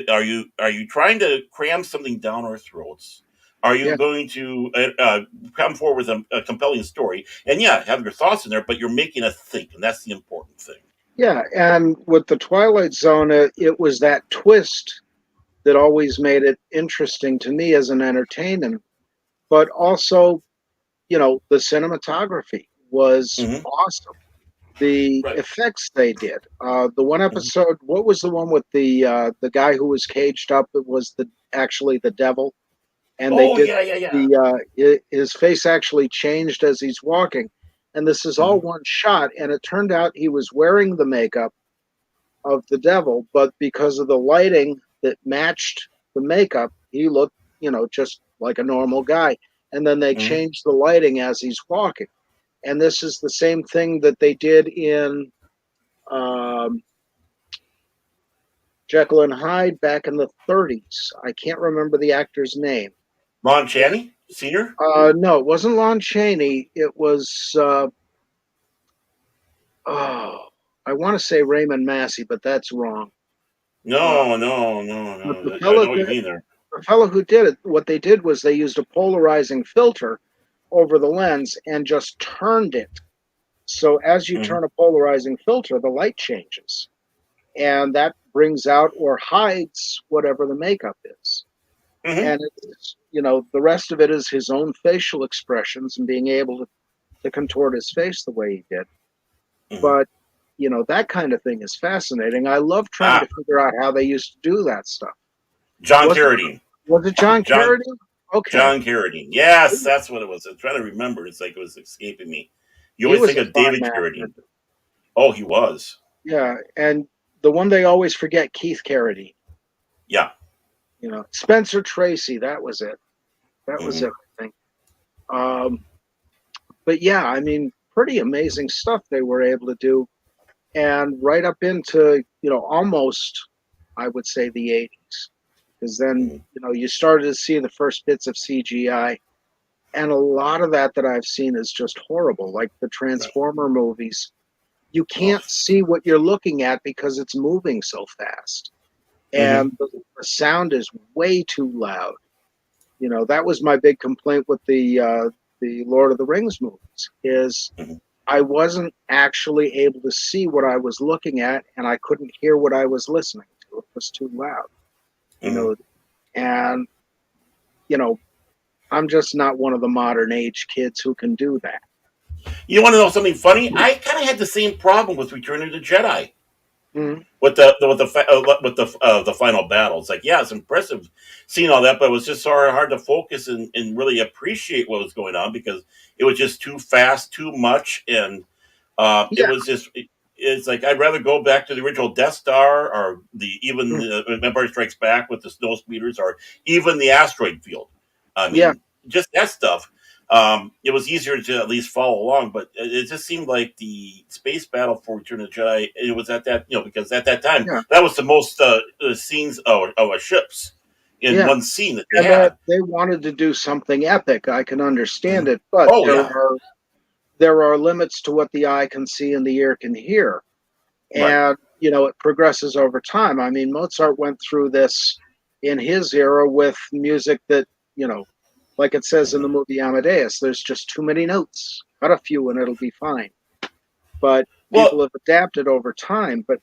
Are you trying to cram something down our throats? Are you Yeah. going to come forward with a compelling story? And yeah, have your thoughts in there, but you're making us think, and that's the important thing. Yeah. And with the Twilight Zone, it was that twist that always made it interesting to me as an entertainment, but also, the cinematography was Hmm. awesome. The Right. effects they did. The one Mhm. episode, what was the one with the guy who was caged up? It was actually the devil, and they Oh did yeah, yeah, yeah. his face actually changed as he's walking, and this is all Hmm. one shot. And it turned out he was wearing the makeup of the devil, but because of the lighting that matched the makeup, he looked, just like a normal guy. And then they Hmm. changed the lighting as he's walking. And this is the same thing that they did in um, Jekyll and Hyde back in the 30s. I can't remember the actor's name. Ron Chaney, senior. No, it wasn't Lon Chaney. It was, oh, I want to say Raymond Massey, but that's wrong. Uh, No, no, no, but no. I know what you mean there. the fellow who did it, what they did was they used a polarizing filter over the lens and just turned it. So as you Hmm. turn a polarizing filter, the light changes. And that brings out or hides whatever the makeup is. Hmm. And it's, the rest of it is his own facial expressions and being able to contort his face the way he did. Hmm. But, that kind of thing is fascinating. I love trying Ah, to figure out how they used to do that stuff. John Was it Carradine. was it John John Carradine? Okay. John Carradine. Yes, that's what it was. I'm trying to remember. It's like it was escaping me. You He always was think a of fine David actor. Carradine. Oh, he was. Yeah, and the one they always forget, Keith Carradine. Yeah. Spencer Tracy. That was it. That was Hmm. everything. Um, but yeah, I mean, pretty amazing stuff they were able to do, and right up into almost, I would say, the 80s, because then Hmm. you started to see the first bits of CGI, and a lot of that I've seen is just horrible, like the Right. Transformer movies. You Oh. can't see what you're looking at because it's moving so fast, Hmm. and the sound is way too loud. That was my big complaint with the Lord of the Rings movies is Hmm. I wasn't actually able to see what I was looking at, and I couldn't hear what I was listening to. It was too loud, you Hmm. know. And you know, I'm just not one of the modern age kids who can do that. You want to know something funny? I kind of had the same problem with Return of the Jedi. Mhm. With the final battle. It's like, yeah, it's impressive seeing all that, but it was just so hard to focus and really appreciate what was going on because it was just too fast, too much, and it Yeah, was just. It's like I'd rather go back to the original Death Star or the even mm, Empire Strikes Back with the snow speeders or even the asteroid field. I yeah, mean, just that stuff. it was easier to at least follow along. But it just seemed like the space battle for Return of the Jedi. It was at that, because at that time Yeah, that was the most scenes of ships in yeah. one scene that they And that had. they wanted to do something epic. I can understand it, but Oh yeah, there are limits to what the eye can see and the ear can hear. right. And it progresses over time. I mean, Mozart went through this in his era with music that, like it says in the Mhm. movie Amadeus, there's just too many notes. Cut a few and it'll be fine. But Well, people have adapted over time. But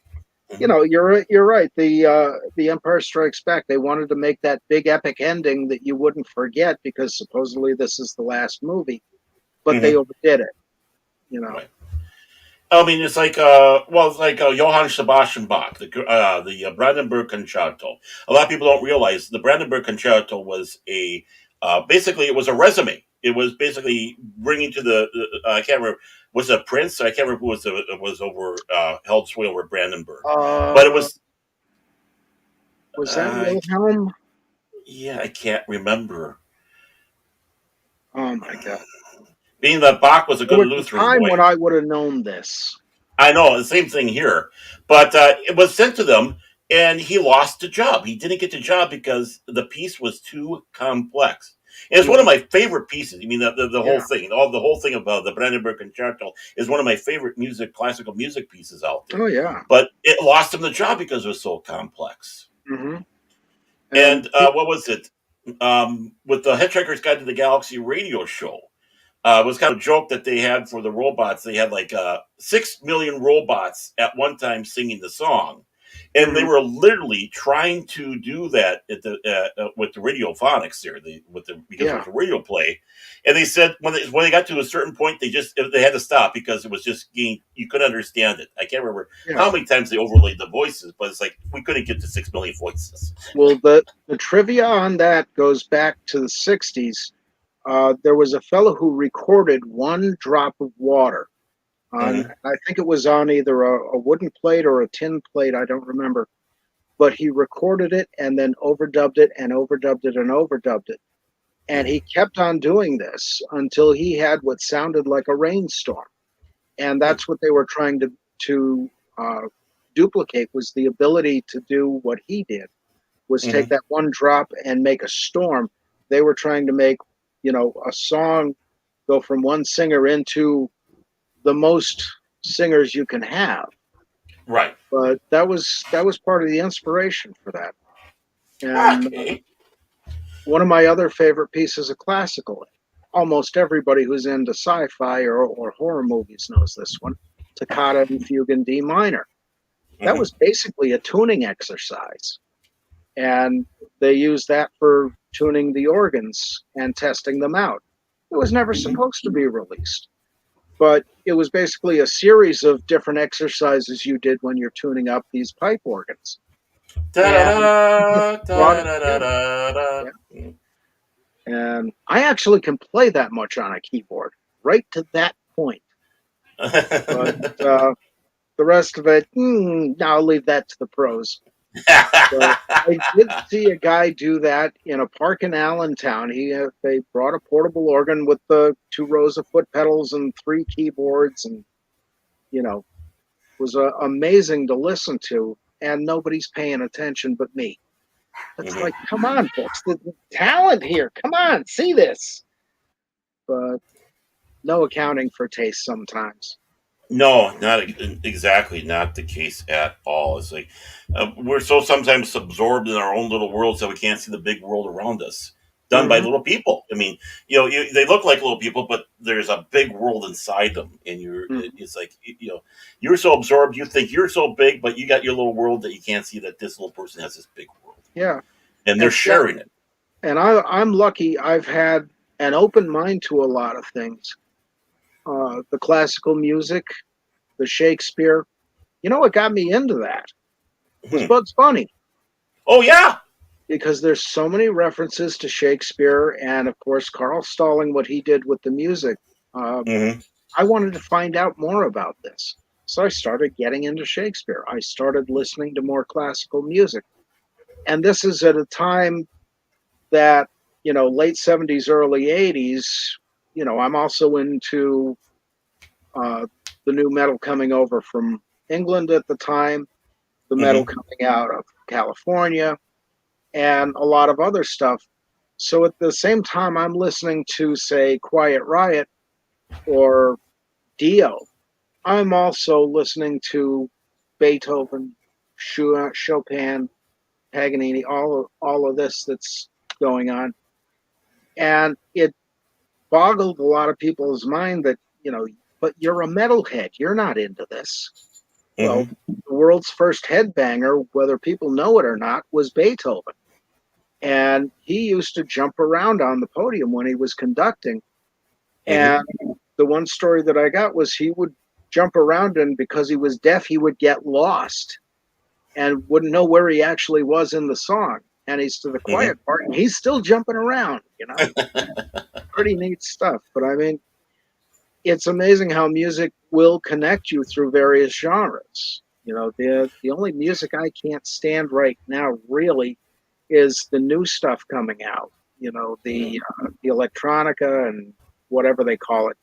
mhm, you're right. The Empire Strikes Back. They wanted to make that big epic ending that you wouldn't forget because supposedly this is the last movie, but they mhm, overdid it. You know. right. I mean, it's like it's like Johann Sebastian Bach, the Brandenburg Concerto. A lot of people don't realize the Brandenburg Concerto was basically it was a resume. It was basically bringing to I can't remember, was it a prince? I can't remember who was over held sway over Brandenburg, but it Uh, was was that uh, Wilhelm? yeah, I can't remember. Oh my God. Being that Bach was a There good was a Lutheran time boy, when I would have known this. I know the same thing here, but it was sent to them, and he lost the job. He didn't get the job because the piece was too complex. And it's one Yeah, of my favorite pieces. I mean, the whole yeah. thing, the whole thing about the Brandenburg Concerto is one of my favorite classical music pieces out there. Oh yeah. But it lost him the job because it was so complex. hmm And And what was it? With the Hitchhiker's Guide to the Galaxy radio show, it was kind of a joke that they had for the robots. They had like 6 million robots at one time singing the song, and they hmm were literally trying to do that with the radiophonics there, because it yeah, was a radio play. And they said when they got to a certain point, they had to stop because it was just getting, you couldn't understand it. I can't remember yeah. how many times they overlaid the voices, but it's like we couldn't get to 6 million voices. Well, the trivia on that goes back to the '60s. There was a fellow who recorded one drop of water on. Hmm. I think it was on either a wooden plate or a tin plate. I don't remember. But he recorded it and then overdubbed it and overdubbed it and overdubbed it. And he Hmm. kept on doing this until he had what sounded like a rainstorm. And that's what they were trying to uh, duplicate, was the ability to do what he did, was take Hmm. that one drop and make a storm. They were trying to make, a song go from one singer into the most singers you can have. Right. But that was part of the inspiration for that. And Okay. one of my other favorite pieces of classical, almost everybody who's into sci-fi or horror movies knows this one, Toccata and Fugue in D minor. That Hmm. was basically a tuning exercise. And they used that for tuning the organs and testing them out. It was never Hmm. supposed to be released, but it was basically a series of different exercises you did when you're tuning up these pipe organs. Da da And da brought da it da da together. da da. Yeah. And I actually can play that much on a keyboard, right to that point. But the rest of it, I'll leave that to the pros. But I did see a guy do that in a park in Allentown. They brought a portable organ with the 2 rows of foot pedals and 3 keyboards, and you know, was amazing to listen to. And nobody's paying attention but me. It's like, Mhm. come on, folks, the talent here. Come on, see this. But no accounting for taste sometimes. No, not exactly not the case at all. It's like we're so sometimes absorbed in our own little worlds that we can't see the big world around us, done by hmm little people. I mean, they look like little people, but there's a big world inside them, and hmm it's like you're so absorbed, you think you're so big, but you got your little world that you can't see that this little person has this big world, Yeah, and they're and see, sharing it. I'm lucky. I've had an open mind to a lot of things. The classical music, the Shakespeare. You know what got me into that was Hmm. Bugs Bunny, Oh yeah. because there's so many references to Shakespeare, and of course Carl Stalling, what he did with the music. Uh, Hmm. I wanted to find out more about this, so I started getting into Shakespeare. I started listening to more classical music, and this is at a time that late '70s, early '80s. I'm also into the new metal coming over from England at the time, the metal Mm-hmm. coming out of California, and a lot of other stuff. So at the same time, I'm listening to, say, Quiet Riot or Dio. I'm also listening to Beethoven, Chopin, Paganini, all of this that's going on, and it boggled a lot of people's mind that but you're a metalhead, you're not into this. Well, Mm-hmm. the world's first headbanger, whether people know it or not, was Beethoven, and he used to jump around on the podium when he was conducting. And Mm-hmm. the one story that I got was he would jump around, and because he was deaf, he would get lost and wouldn't know where he actually was in the song. And he's to the quiet Mm-hmm. part, and he's still jumping around. Pretty neat stuff. But I mean, it's amazing how music will connect you through various genres. The only music I can't stand right now really is the new stuff coming out. The electronica and whatever they call it,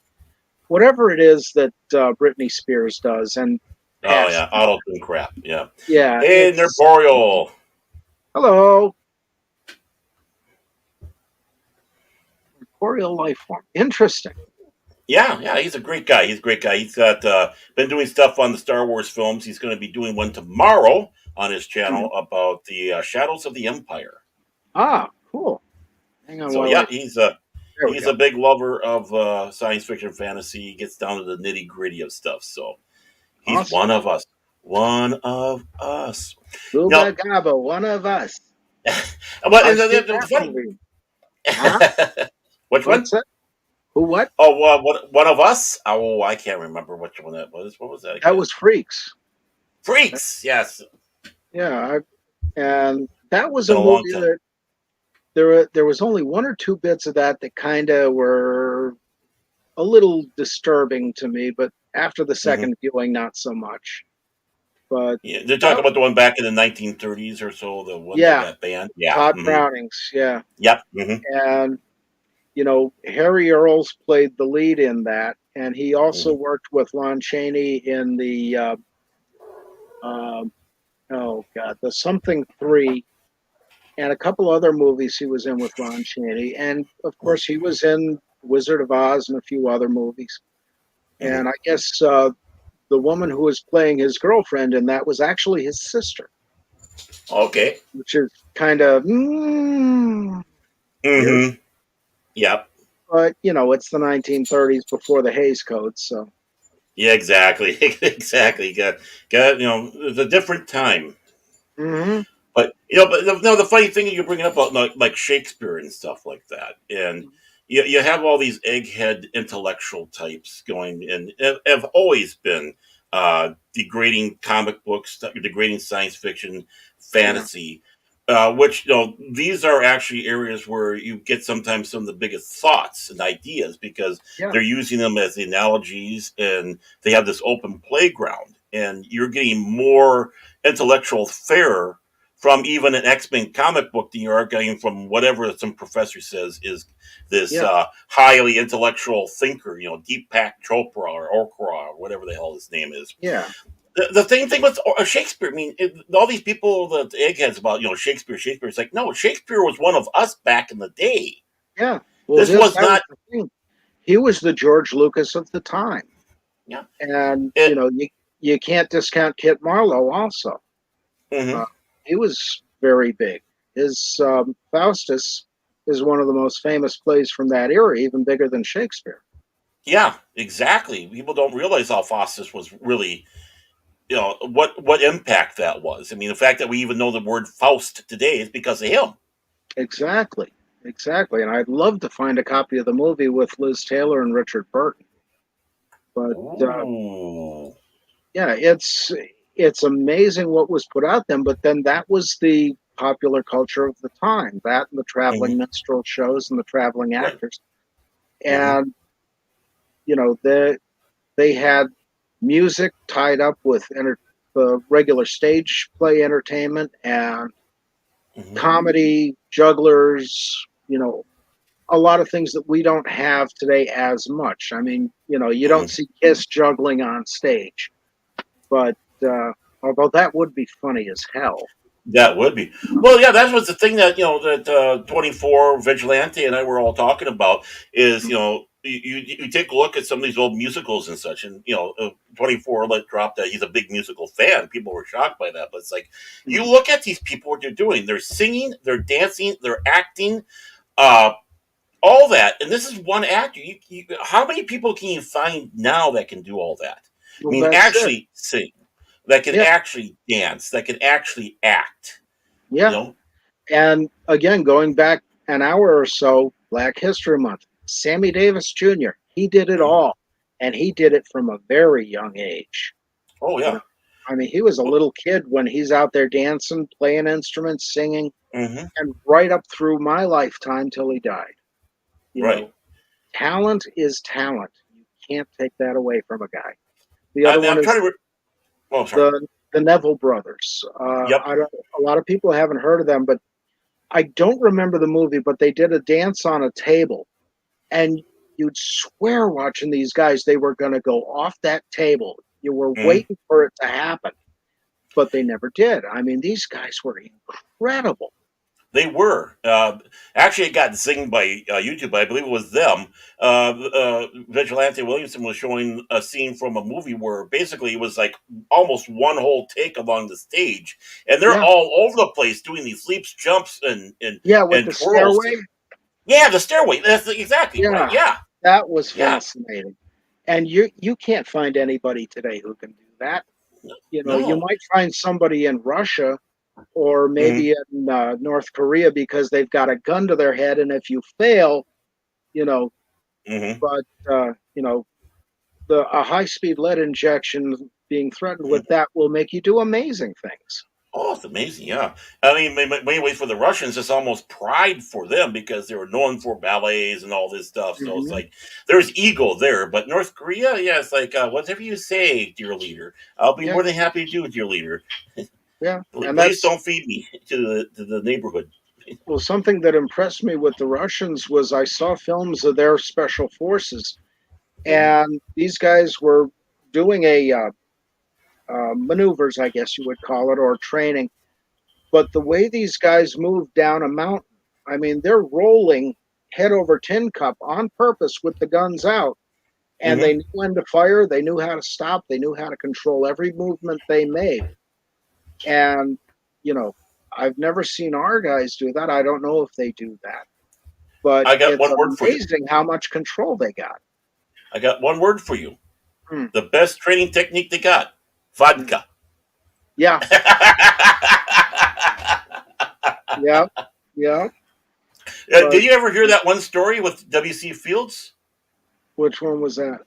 whatever it is that Britney Spears does, and Oh past. yeah, auto tune crap. Yeah. Yeah, Hey, it's Nerboreal. hello, corporeal life form. Interesting. Yeah, yeah, he's a great guy. He's a great guy. He's got been doing stuff on the Star Wars films. He's going to be doing one tomorrow on his Hmm. channel about the Shadows of the Empire. Ah, cool. Hang on So while yeah, I. There we he's a go. big lover of science fiction fantasy. He gets down to the nitty gritty of stuff. So he's Awesome. one of us. One of us. Booba No, Gaba, one of us. but I've seen the that funny. movie. Huh? Which one? What's that? Who? What? Oh, one of us? Oh, I can't remember which one that was. What was that That again? was Freaks. Freaks. Yes, Yeah, and that was a been a long movie time. that there was only one or two bits of that kind of were a little disturbing to me, but after the Hmm. second viewing, not so much. But Yeah, they're that, talking about the one back in the 1930s or so. The one that yeah, got banned. Yeah. Todd Hmm. Browning's, yeah, Yep. Hmm. and Harry Earls played the lead in that, and he also Hmm. worked with Lon Chaney in the um, oh god, the Something Three, and a couple other movies he was in with Lon Chaney, and of course he was in Wizard of Oz and a few other movies. Hmm. And I guess the woman who was playing his girlfriend in that was actually his sister, Okay. which is kind of weird. Hmm. Yep. But it's the 1930s before the Hays Code, so. Yeah. Exactly. Exactly. Got. It's a different time. Hmm. But no, the funny thing you bring up about like Shakespeare and stuff like that, and you have all these egghead intellectual types going and have always been degrading comic books, degrading science fiction, Yeah, fantasy, which these are actually areas where you get sometimes some of the biggest thoughts and ideas because yeah, they're using them as analogies and they have this open playground, and you're getting more intellectual fare from even an X-Men comic book than you are getting from whatever some professor says is this yeah, highly intellectual thinker, Deepak Chopra or Okra or whatever the hell his name is. yeah, The same thing with Shakespeare. I mean, all these people that eggheads about, Shakespeare. It's like, no, Shakespeare was one of us back in the day. yeah. Well, This was that was not, the thing. He was the George Lucas of the time, yeah. and It, you can't discount Kit Marlowe also. Uh, mhm. he was very big. His Faustus is one of the most famous plays from that era, even bigger than Shakespeare. Yeah, exactly. People don't realize how Faustus was really, what impact that was. I mean, the fact that we even know the word Faust today is because of him. Exactly, exactly. And I'd love to find a copy of the movie with Liz Taylor and Richard Burton. But Ooh. yeah, it's amazing what was put out then. But then that was the popular culture of the time. That and the traveling Hmm. minstrel shows and the traveling Right. actors. Hmm. And they had music tied up with the regular stage play entertainment and Hmm. comedy, jugglers, a lot of things that we don't have today as much. I mean, you don't Mhm. see Kiss juggling on stage, but although that would be funny as hell. That would be. Well, yeah, that was the thing that 24 Vigilante and I were all talking about is you take a look at some of these old musicals and such, and 24 let drop that he's a big musical fan. People were shocked by that, but it's like you Mhm. look at these people, what they're doing. They're singing, they're dancing, they're acting, uh, all that, and this is one actor. How many people can you find now that can do all that? I Well, mean, that's it. actually sing, that can Yeah, actually dance, that can actually act. You yeah. know, And again, going back an hour or so, Black History Month, Sammy Davis Jr., he did it Mhm. all. And he did it from a very young age. Oh You yeah. know, I mean, he was a little kid when he's out there dancing, playing instruments, singing, Hmm. and right up through my lifetime till he died. You Right. know, talent is talent. You can't take that away from a guy. The other one I'm trying is to. Oh, sorry. the Neville brothers. Yep. I don't. A lot of people haven't heard of them, but I don't remember the movie. But they did a dance on a table, and you'd swear watching these guys they were going to go off that table. You were Hmm. waiting for it to happen, but they never did. I mean, these guys were incredible. They were. Actually, it got zinged by YouTube. I believe it was them. Vigilante Williamson was showing a scene from a movie where basically it was like almost one whole take along the stage, and they're Yeah, all over the place doing these leaps, jumps, and and yeah, with and the twirls. stairway. Yeah, the stairway. That's exactly right. Yeah, Yeah, that was yeah. fascinating. And you can't find anybody today who can do that. You No. might find somebody in Russia or Hmm. maybe in North Korea because they've got a gun to their head, and if you fail, you know, Hmm. but the a high speed lead injection being threatened with that will make you do amazing things. Oh, it's amazing. Yeah. I mean, in many ways for the Russians, it's almost pride for them because they were known for ballets and all this stuff. So it's Hmm. like there's ego there. But North Korea, yeah, it's like, whatever you say, dear leader, I'll be Yeah, more than happy to do it, dear leader. yeah, and Please that's don't feed me to the neighborhood. well something that impressed me with the Russians was I saw films of their special forces, Hmm. and these guys were doing a maneuvers, I guess you would call it, or training. But the way these guys move down a mountain, I mean, they're rolling head over tin cup on purpose with the guns out. And they Hmm. knew when to fire, they knew how to stop, they knew how to control every movement they made. And, you know, I've never seen our guys do that. I don't know if they do that, but I got it's one word for you. amazing how much control they got. I got one word for you. Hmm, The best training technique they got, hmm. vodka. Yeah, yeah, yeah. Did But you ever hear that one story with W.C. Fields? which one was that?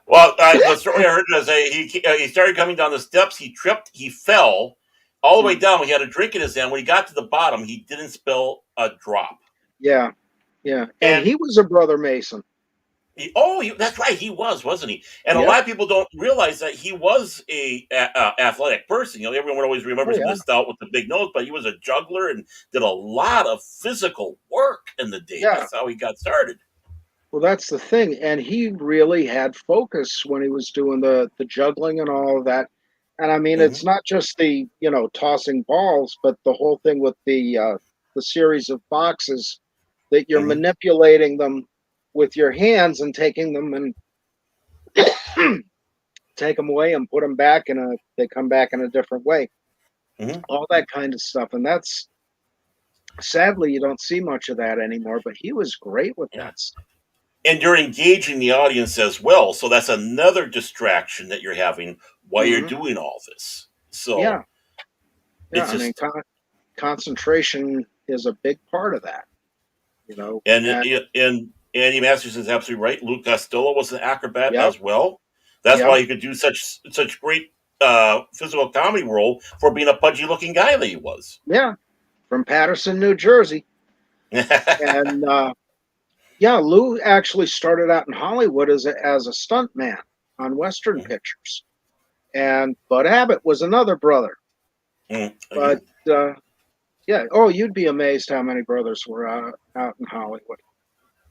Well, the story I heard was he started coming down the steps. He tripped. He fell all the way Hmm. down. He had a drink in his hand. When he got to the bottom, he didn't spill a drop. Yeah, yeah. And And he was a brother Mason. that's right, he was, wasn't he? And a Yep. lot of people don't realize that he was a athletic person. Everyone always Oh, remembers him yeah. as stout with the big nose, but he was a juggler and did a lot of physical work in the day. Yeah. That's how he got started. Well, that's the thing. And he really had focus when he was doing the juggling and all of that. And I mean, Hmm. it's not just the, tossing balls, but the whole thing with the series of boxes that you're Hmm. manipulating them with your hands and taking them and take them away and put them back in they come back in a different way. Hmm. All that kind of stuff. And that's sadly, you don't see much of that anymore, but he was great with Yeah. that stuff. And you're engaging the audience as well. So that's another distraction that you're having while you're Hmm. doing all this. So Yeah. Yeah. it's I mean, just concentration is a big part of that, you know. and And and Andy Masters is absolutely right. Luke Costello was an acrobat yep, as well. That's yep, why he could do such great physical comedy role for being a pudgy looking guy that he was. yeah, from Patterson, New Jersey. And yeah, Lou actually started out in Hollywood as a stuntman on Western pictures. And Bud Abbott was another brother. But Mhm. yeah, oh, you'd be amazed how many brothers were out in Hollywood.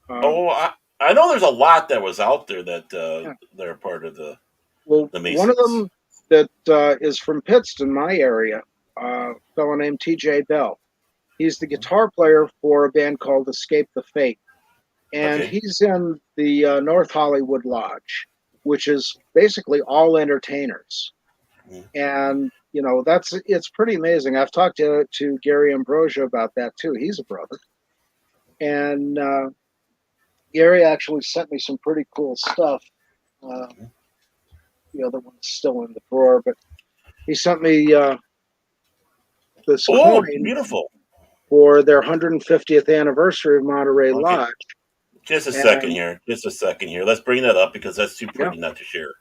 Um, Oh, I know there's a lot that was out there that yeah. they're part of Well, the one of Masons. them that is from Pittston, my area, a fellow named T.J. Bell. He's the guitar player for a band called Escape the Fate, and Okay. he's in the North Hollywood Lodge, which is basically all entertainers. Mm. And that's it's pretty amazing. I've talked to Gary Ambrosia about that too. He's a brother, and Gary actually sent me some pretty cool stuff. Uh, the other one's still in the drawer, but he sent me this Oh, coin beautiful. for their 150th anniversary of Monterey Okay, Lodge. just a second And here. Just a second here. Let's bring that up because that's too yeah, pretty not to share.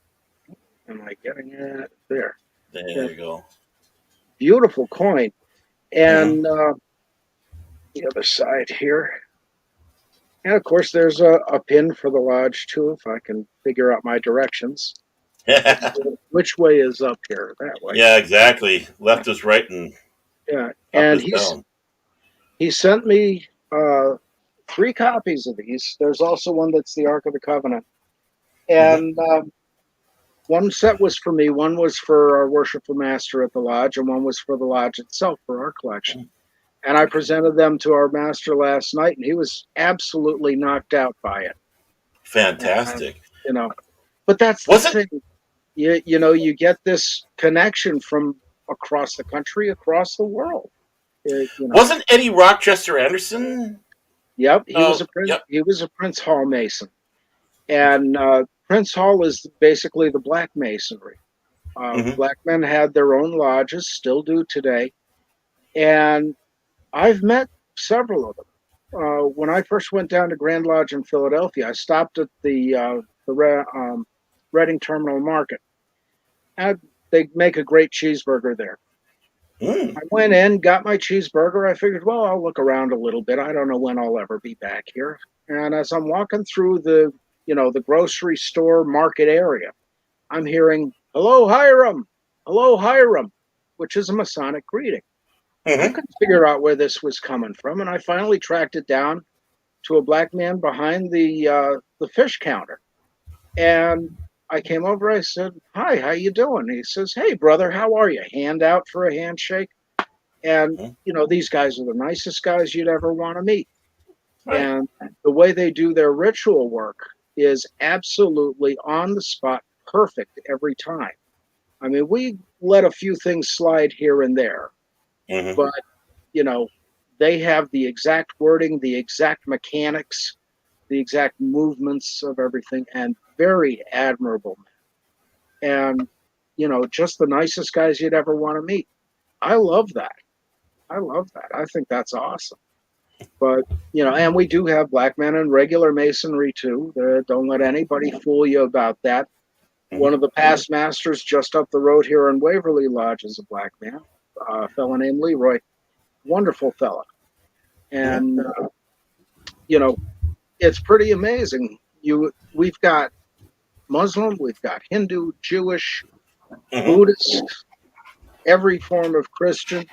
am I getting it there? There Yeah, you go. beautiful coin. Mm-hmm. And the other side here. And of course, there's a pin for the lodge too, if I can figure out my directions. Which way is up here? That way. Yeah, exactly. Left is right and Yeah. up And is down. he sent me 3 copies of these. There's also one that's the Ark of the Covenant. Mm-hmm. And one set was for me, one was for our worshipful master at the lodge, and one was for the lodge itself for our collection. And I Okay. presented them to our master last night, and he was absolutely knocked out by it. And, Fantastic. you know, but that's the Was it thing. You get this connection from across the country, across the world. wasn't Eddie Rochester Anderson? Yep, Oh, yep. he was a Prince Hall Mason, Okay. and Prince Hall is basically the Black Masonry. Mm-hmm. Black men had their own lodges, still do today, and I've met several of them. When I first went down to Grand Lodge in Philadelphia, I stopped at the Reading Terminal Market. And they make a great cheeseburger there. Mm. I went in, got my cheeseburger. I figured, well, I'll look around a little bit. I don't know when I'll ever be back here. And as I'm walking through the grocery store market area, I'm hearing, "Hello, Hiram! Hello, Hiram!" which is a Masonic greeting. I Mm-hmm. couldn't figure out where this was coming from, and I finally tracked it down to a black man behind the fish counter. And I came over. I said, "Hi, how you doing?" He says, "Hey, brother, how are you?" Hand out for a handshake. And Mm-hmm. these guys are the nicest guys you'd ever want to meet. Right. And the way they do their ritual work is absolutely on the spot, perfect every time. I mean, we let a few things slide here and there, Mm-hmm. but you know, they have the exact wording, the exact mechanics, the exact movements of everything, and very admirable. And just the nicest guys you'd ever want to meet. I love that. I love that. I think that's awesome. But and we do have black men in regular masonry too. Don't let anybody fool you about that. Mm-hmm. One of the past masters just up the road here in Waverly Lodge is a black man, a fellow named Leroy. Wonderful fella. Mm-hmm. And you know, it's pretty amazing. We've got Muslim, we've got Hindu, Jewish, Mm-hmm. Buddhist, every form of Christian.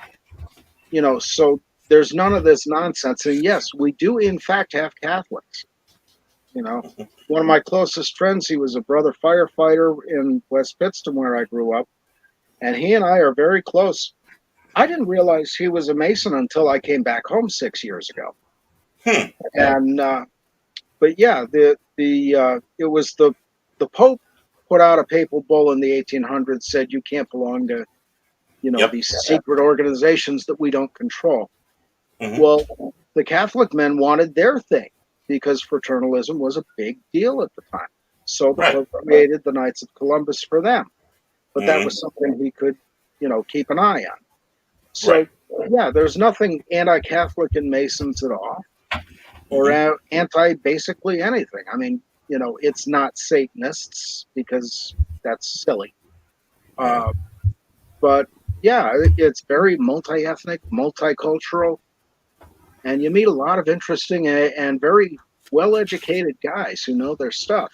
So there's none of this nonsense. And yes, we do in fact have Catholics. One of my closest friends, he was a brother firefighter in West Pittston where I grew up, and he and I are very close. I didn't realize he was a Mason until I came back home 6 years ago. Hmm. And but yeah, the it was the Pope put out a papal bull in the 1800s, said you can't belong to Yep. these secret organizations that we don't control. Mm-hmm. Well, the Catholic men wanted their thing because fraternalism was a big deal at the time. So the Right. Pope created the Knights of Columbus for them. But that Mm-hmm. was something he could, keep an eye on. Right. So, yeah, there's nothing anti Catholic in Masons at all, or Mm-hmm. anti basically anything. I mean, it's not Satanists because that's silly. Right. Uh, but yeah, it's very multi ethnic, multicultural, and you meet a lot of interesting and very well educated guys who know their stuff.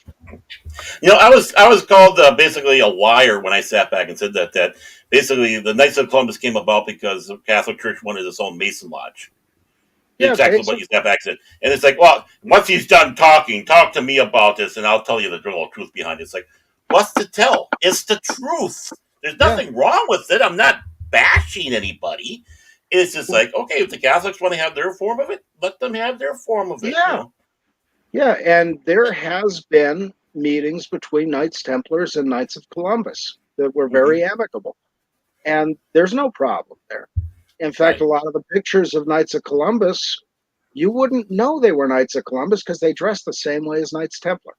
I was called basically a liar when I sat back and said that basically the Knights of Columbus came about because the Catholic Church wanted its own Mason lodge. Yeah, exactly what basically. you step back and said. And it's like, well, once he's done talking, talk to me about this, and I'll tell you the real truth behind it. It's like, what's to tell? It's the truth. There's Yeah, nothing wrong with it. I'm not bashing anybody. It's just like, okay, if the Catholics want to have their form of it, let them have their form of it. yeah, yeah. And there has been meetings between Knights Templars and Knights of Columbus that were Mm-hmm. very amicable, and there's no problem there. In fact, Right. a lot of the pictures of Knights of Columbus, you wouldn't know they were Knights of Columbus because they dress the same way as Knights Templar.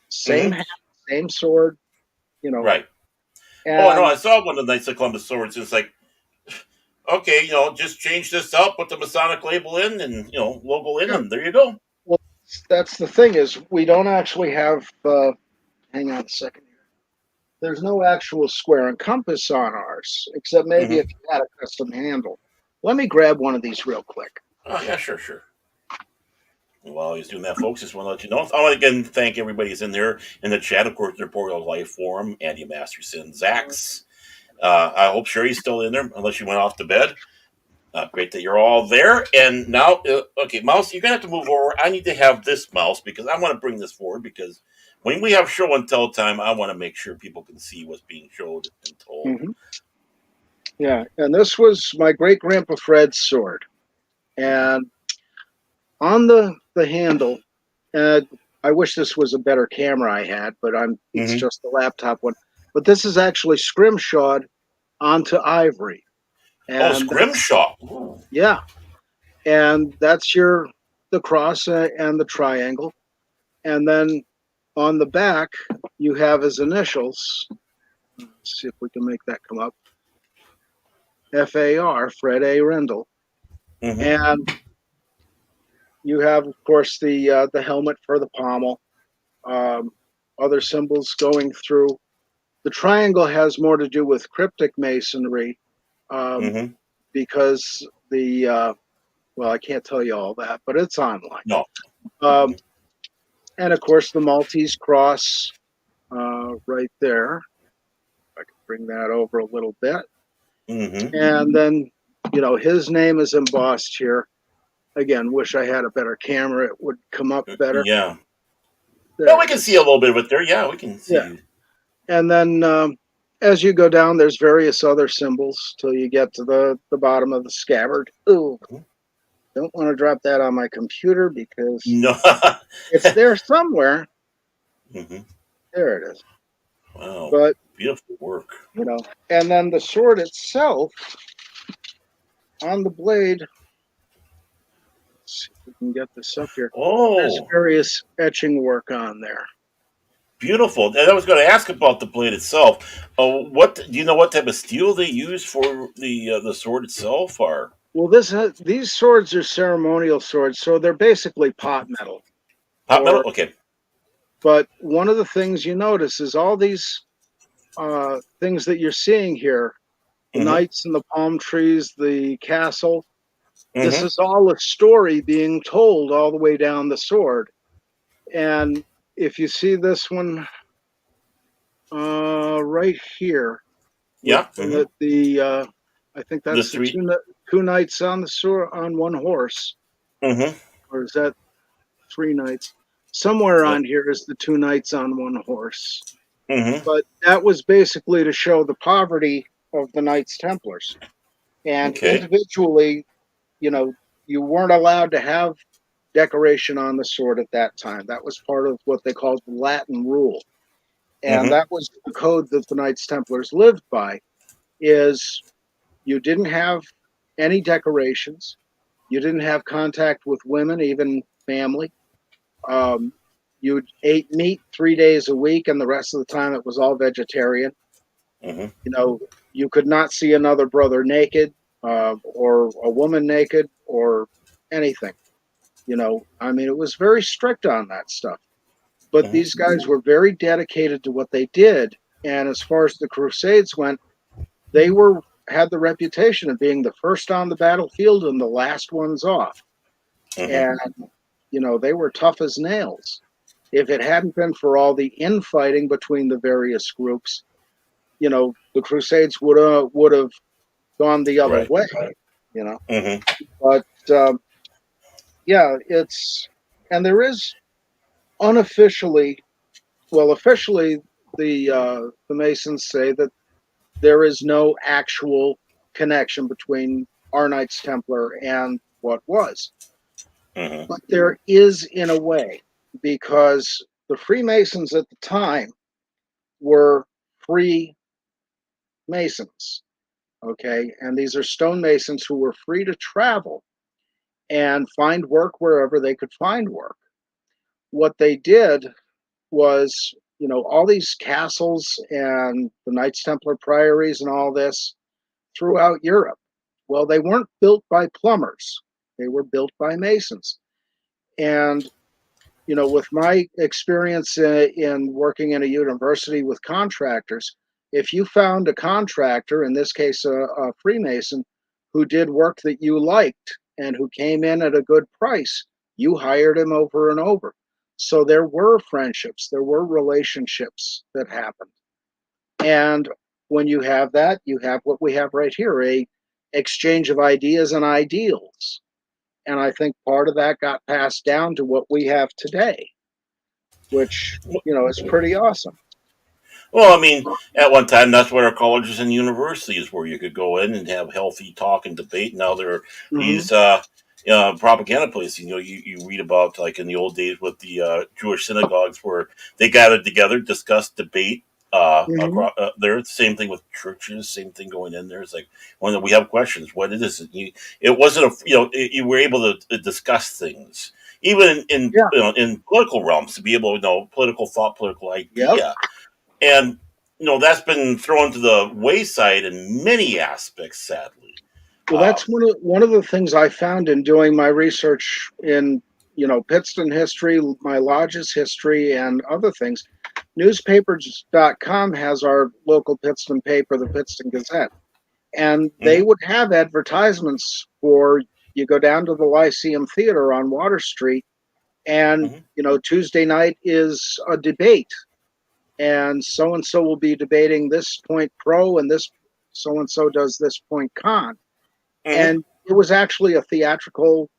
Same Mm-hmm. hat, same sword, you know. Right. Oh no, And I saw one of the Knights of Columbus swords. It's like, okay, just change this up, put the Masonic label in, and logo in, yeah, and there you go. well, that's the thing is we don't actually have. Hang on a second here. There's no actual square and compass on ours, except maybe Mm-hmm. if you had a custom handle. Let me grab one of these real quick. Oh yeah, sure, sure. While he's doing that, folks, just want to let you know. I want to again thank everybody who's in there in the chat. Of course, the Reporter Life Forum, Andy Masterson, Zax. I hope Sherry's still in there, unless you went off to bed. Great that you're all there. And now, okay, Mouse, you're gonna have to move over. I need to have this mouse because I want to bring this forward because when we have show and tell time, I want to make sure people can see what's being showed and told. Hmm. Yeah, and this was my great grandpa Fred's sword, and on the handle, uh, I wish this was a better camera I had, but it's Mm-hmm. just the laptop one. But this is actually scrimshawed onto ivory, Oh, and that's Scrimshaw. Ooh. yeah, and that's the cross and the triangle, and then on the back you have his initials. Let's see if we can make that come up. FAR, Fred A. Rendle, Mm-hmm. and you have, of course, the helmet for the pommel. Um, other symbols going through. The triangle has more to do with cryptic masonry um, Mm-hmm. because well, I can't tell you all that, but it's online. No. Um, Mm-hmm. and of course, the Maltese cross right there. I can bring that over a little bit. Mm-hmm. And then, his name is embossed here. Again, wish I had a better camera. It would come up better. Yeah. Well, There we it can see a is. little bit of it there. Yeah, we can Yeah. see. And then as you go down, there's various other symbols till you get to the bottom of the scabbard. Ooh, don't want to drop that on my computer because No. it's there somewhere. Mm-hmm. There it is. Wow. But, Beautiful work. and then the sword itself on the blade, let's see if we can get this up here. There's Oh, various etching work on there. beautiful. And I was going to ask about the blade itself. What do you know? What type of steel they use for the sword itself? Or Well, these swords are ceremonial swords, so they're basically pot metal. hot metal? Or, Okay. but one of the things you notice is all these things that you're seeing here, the Mm-hmm. knights and the palm trees, the castle. This Mm-hmm. is all a story being told all the way down the sword. And if you see this one right here with Yeah. Mm-hmm. I think The that's the three. two knights on the sword on one horse, Mm-hmm. or is that three knights? Somewhere Yep. on here is the two knights on one horse. Mm-hmm. But that was basically to show the poverty of the Knights Templars. And Okay. individually, you know, you weren't allowed to have decoration on the sword at that time. That was part of what they called the Latin rule. And Mm-hmm. that was the code that the Knights Templars lived by is you didn't have any decorations. You didn't have contact with women, even family. Um, you ate meat 3 days a week, and the rest of the time it was all vegetarian. Mm-hmm. You could not see another brother naked, or a woman naked, or anything. I mean, it was very strict on that stuff. But these Mm-hmm. guys were very dedicated to what they did. And as far as the Crusades went, they had the reputation of being the first on the battlefield and the last ones off. Mm-hmm. And they were tough as nails. If it hadn't been for all the infighting between the various groups, the Crusades would have gone the other Right. way. You know, Mm-hmm. but Yeah, and there is unofficially, well, officially, the Masons say that there is no actual connection between our Knights Templar and what was. Hmm. But there is in a way, because the Freemasons at the time were free Masons, okay? And these are stonemasons who were free to travel and find work wherever they could find work. What they did was, all these castles and the Knights Templar priories and all this throughout Europe. Well, they weren't built by plumbers, they were built by masons. And, with my experience in working in a university with contractors, if you found a contractor, in this case, a Freemason, who did work that you liked and who came in at a good price, you hired him over and over. So there were friendships, there were relationships that happened. And when you have that, you have what we have right here, a exchange of ideas and ideals. And I think part of that got passed down to what we have today, which, is pretty awesome. Well, I mean, at one time, that's what our colleges and universities were. You could go in and have healthy talk and debate. Now there are Hmm. these propaganda places. You read about, like, in the old days with the Jewish synagogues, where they gathered together, discussed, debate. Hmm. Across there, same thing with churches. Same thing going in there. It's like when we have questions, what it is. It wasn't you were able to discuss things, even Yeah. in political realms, to be able to know political thought, political Yep. idea. And that's been thrown to the wayside in many aspects, sadly. Well, that's one of the things I found in doing my research in, Pittston history, my lodge's history, and other things. Newspapers.com has our local Pittston paper, the Pittston Gazette, and they Mm-hmm, would have advertisements for, you go down to the Lyceum Theater on Water Street, and mm-hmm, Tuesday night is a debate, and so will be debating this point pro, and this so and so does this point con. mm-hmm. And it was actually a theatrical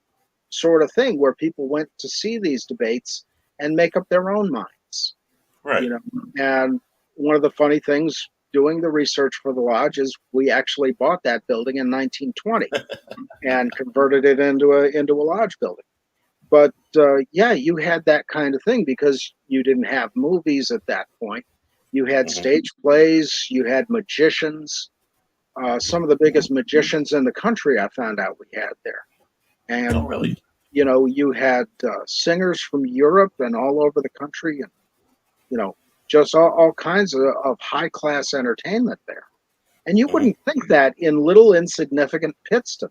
sort of thing where people went to see these debates and make up their own minds, you Right. know. And one of the funny things doing the research for the lodge is we actually bought that building in 1920 and converted it into a lodge building. But yeah, you had that kind of thing because you didn't have movies at that point. You had Mm-hmm. stage plays, you had magicians. Some of the biggest magicians in the country, I found out we had there. Oh, And, really? you had singers from Europe and all over the country, and, you know, just all kinds of high class entertainment there. And you Mm-hmm, wouldn't think that in little insignificant Pittston,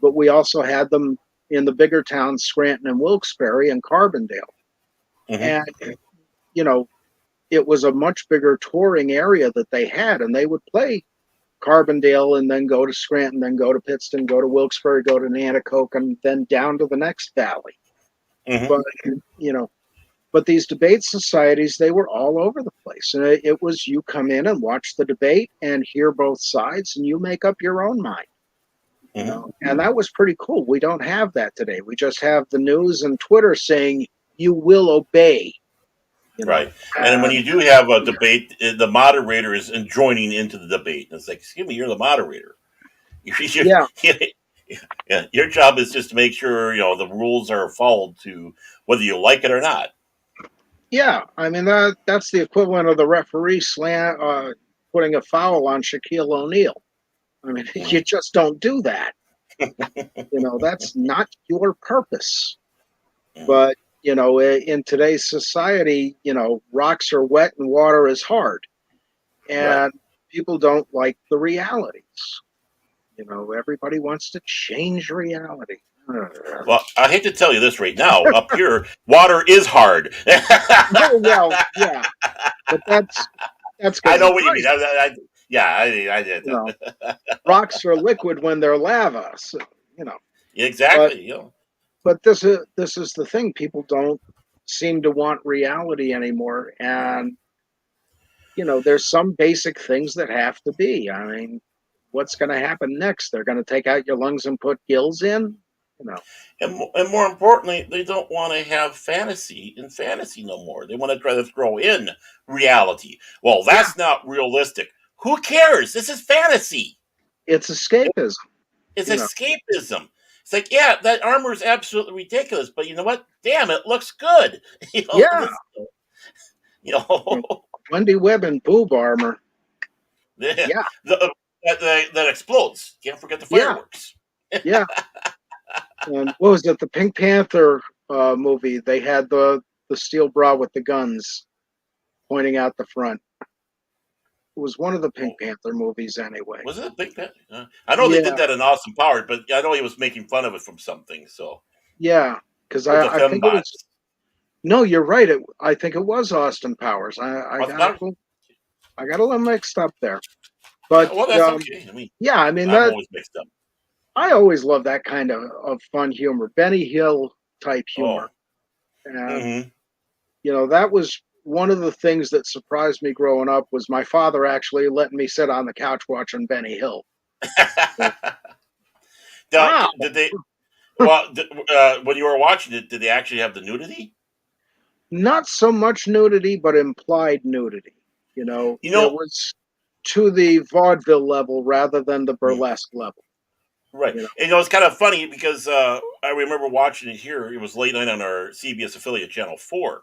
but we also had them in the bigger towns, Scranton and Wilkes-Barre and Carbondale. mm-hmm, And, you know, it was a much bigger touring area that they had, and they would play Carbondale and then go to Scranton, then go to Pittston, go to Wilkes-Barre, go to Nanticoke, and then down to the next valley. mm-hmm. But, you know, but these debate societies, they were all over the place. And it was, you come in and watch the debate and hear both sides, and you make up your own mind. Mm-hmm. And that was pretty cool. We don't have that today. We just have the news and Twitter saying you will obey, you know. Right. And when And you do have a debate, the moderator is joining into the debate. And it's like, excuse me, you're the moderator. yeah, Yeah, your job is just to make sure the rules are followed to whether you like it or not. yeah. I mean that's the equivalent of the referee putting a foul on Shaquille O'Neal. I mean, you Mm-hmm. just don't do that. That's not your purpose. Mm-hmm. But in today's society, rocks are wet and water is hard, Right. and people don't like the realities. Everybody wants to change reality. Well, I hate to tell you this right now. Up here, water is hard. Oh well, yeah, but that's I because know of what you mean. ice. Yeah, I did. You know, rocks are liquid when they're lava. So, you know, but Exactly. this is the thing. People don't seem to want reality anymore, and there's some basic things that have to be. I mean, what's going to happen next? They're going to take out your lungs and put gills in. You know. And more importantly, they don't want to have fantasy in fantasy no more. They want to try to throw in reality. Well, Yeah, that's not realistic. Who cares? This is fantasy. it's escapism. It's You know. escapism. It's like, yeah, that armor is absolutely ridiculous, but you know what? Damn, it looks good. You know, Yeah. this, you know, Wendy Webb and boob armor. the, Yeah. that explodes. Can't forget the Yeah. fireworks. Yeah. And what was it? The Pink Panther movie. They had the steel bra with the guns pointing out the front. It was one of the Pink Panther movies, anyway. Was it a big pet? I know they did Yeah. that in Austin Powers, but I know he was making fun of it from something. So Yeah. Because with the I think it was. fembots, No, you're right. I think it was Austin Powers. I Austin got a Powers. little, I got a little mixed up there. Yeah, But well, that's okay. I mean, yeah, I mean I'm that always mixed up. I always love that kind of fun humor, Benny Hill type Oh, humor. And mm-hmm. that was one of the things that surprised me growing up was my father actually letting me sit on the couch watching Benny Hill. So, Now, wow. did they? Well, when you were watching it, did they actually have the nudity? Not so much nudity, but implied nudity. You It know, was to the vaudeville level rather than the mm, burlesque level. right? You know. And, it's kind of funny because I remember watching it here. It was late night on our CBS affiliate channel 4,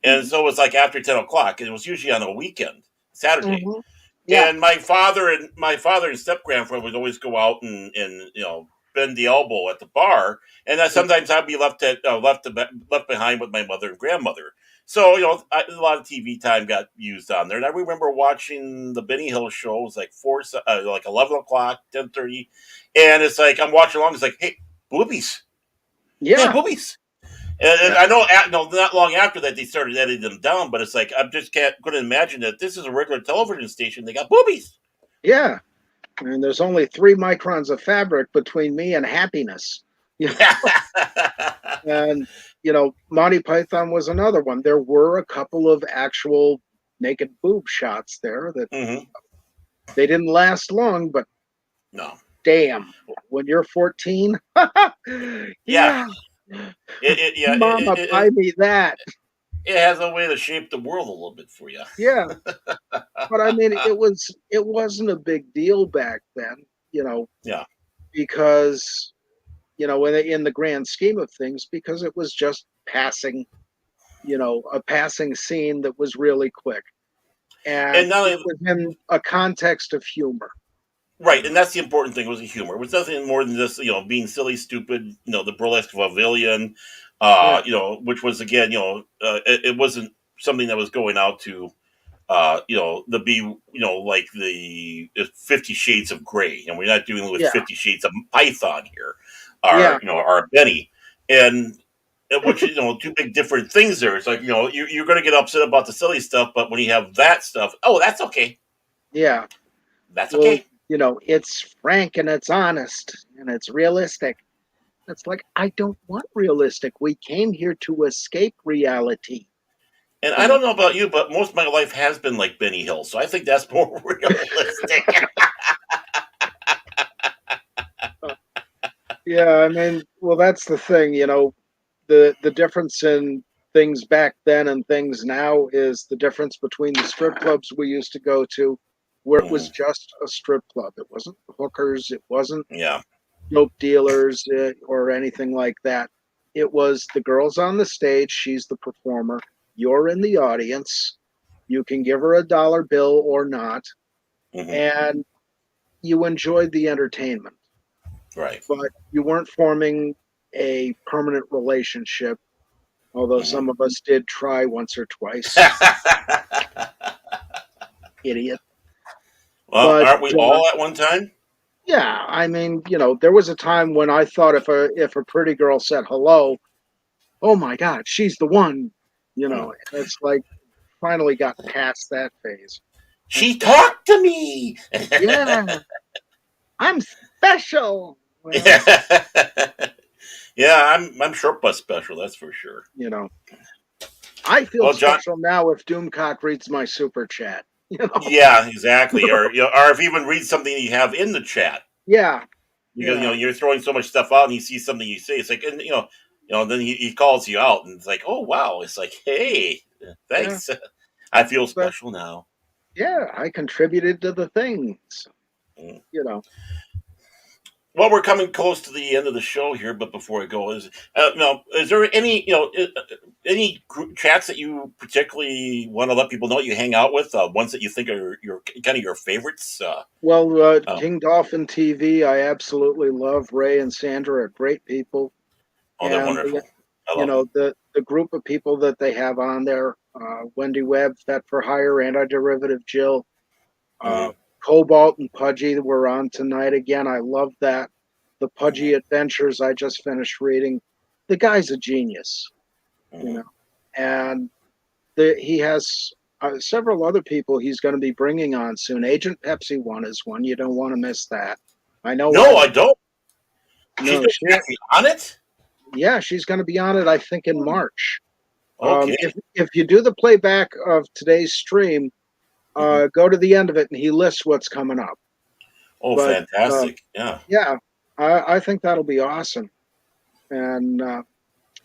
and Mhm. so it was like after 10 o'clock, and it was usually on a weekend, Saturday. Mhm. Yeah. And my father and step grandfather would always go out and bend the elbow at the bar, and then sometimes I'd be left behind with my mother and grandmother. So a lot of TV time got used on there, and I remember watching the Benny Hill show. It was like 11 o'clock, 10:30, and it's like I'm watching along. It's like, hey, boobies, yeah, Yeah. boobies. And Yeah. I know, not long after that they started editing them down, but it's like I'm just can't going to imagine that this is a regular television station. They got boobies. Yeah. And there's only 3 microns of fabric between me and happiness. You know, and Monty Python was another one. There were a couple of actual naked boob shots there that hmm they didn't last long, but No, damn, when you're 14, yeah, yeah, yeah, mama, buy me that. it has a way to shape the world a little bit for you. Yeah, but I mean, it wasn't a big deal back then, Yeah, because in the grand scheme of things, because it was just passing, a passing scene that was really quick, and and not it only was in a context of humor. right, and that's the important thing was the humor. It was nothing more than just being silly, stupid. The burlesque vaudevillian, Yeah, which was again, it wasn't something that was going out to the be like the 50 Shades of Grey, and we're not dealing with yeah, 50 Shades of Python here, yeah, our Benny, and which two big different things there. It's like you're going to get upset about the silly stuff, but when you have that stuff, oh, that's okay, yeah. that's Well, okay. it's frank and it's honest and it's realistic. It's like, I don't want realistic. We came here to escape reality. And You I know, don't know about you, but most of my life has been like Benny Hill, so I think that's more realistic. yeah, I mean, well, that's the thing, the difference in things back then and things now is the difference between the strip clubs we used to go to, where it was Mhm. just a strip club. It wasn't hookers, it wasn't Yeah. dope dealers or anything like that. It was the girl's on the stage, she's the performer, you're in the audience. You can give her a dollar bill or not, hmm and you enjoyed the entertainment, Right. but you weren't forming a permanent relationship, although hmm some of us did try once or twice. Idiot. Well, But aren't we all at one time? yeah, I mean, there was a time when I thought if a pretty girl said hello, oh my God, she's the one. Mm. And it's like finally got past that phase. She It's like, talked to me. yeah, I'm special. Well, Yeah, I'm short bus special. That's for sure. you know, I feel Well, John. special now if Doomcock reads my super chat. Yeah, exactly. Or if you even read something you have in the chat. Yeah, because Yeah. you're throwing so much stuff out, and you see something you say, it's like, and then he calls you out, and it's like, oh wow, it's like, hey, Yeah. thanks, I feel But special now. yeah, I contributed to the things, Mm. you know. Well, we're coming close to the end of the show here, but before I go, is there any any group chats that you particularly want to let people know you hang out with? Ones that you think are your kind of your favorites? Well, Oh, King Dolphin TV, I absolutely love. Ray and Sandra are great people, oh, they're and wonderful. I love them. the group of people that they have on there: Wendy Webb, Fez4Hire, Anti-Derivative Jill, uh, Hmm. Cobalt, and Pudgy were on tonight again. I love that. The Pudgy Adventures I just finished reading. The guy's a genius, you Hmm. know, and he has several other people he's going to be bringing on soon. Agent Pepsi one is one. You don't want to miss that. I know I No, I won't. don't. She's No, going to be actually on it. yeah, she's going to be on it, I think, in March. Okay. If you do the playback of today's stream, Hmm. go to the end of it and he lists what's coming up. Oh, But fantastic! Yeah. yeah, I think that'll be awesome. And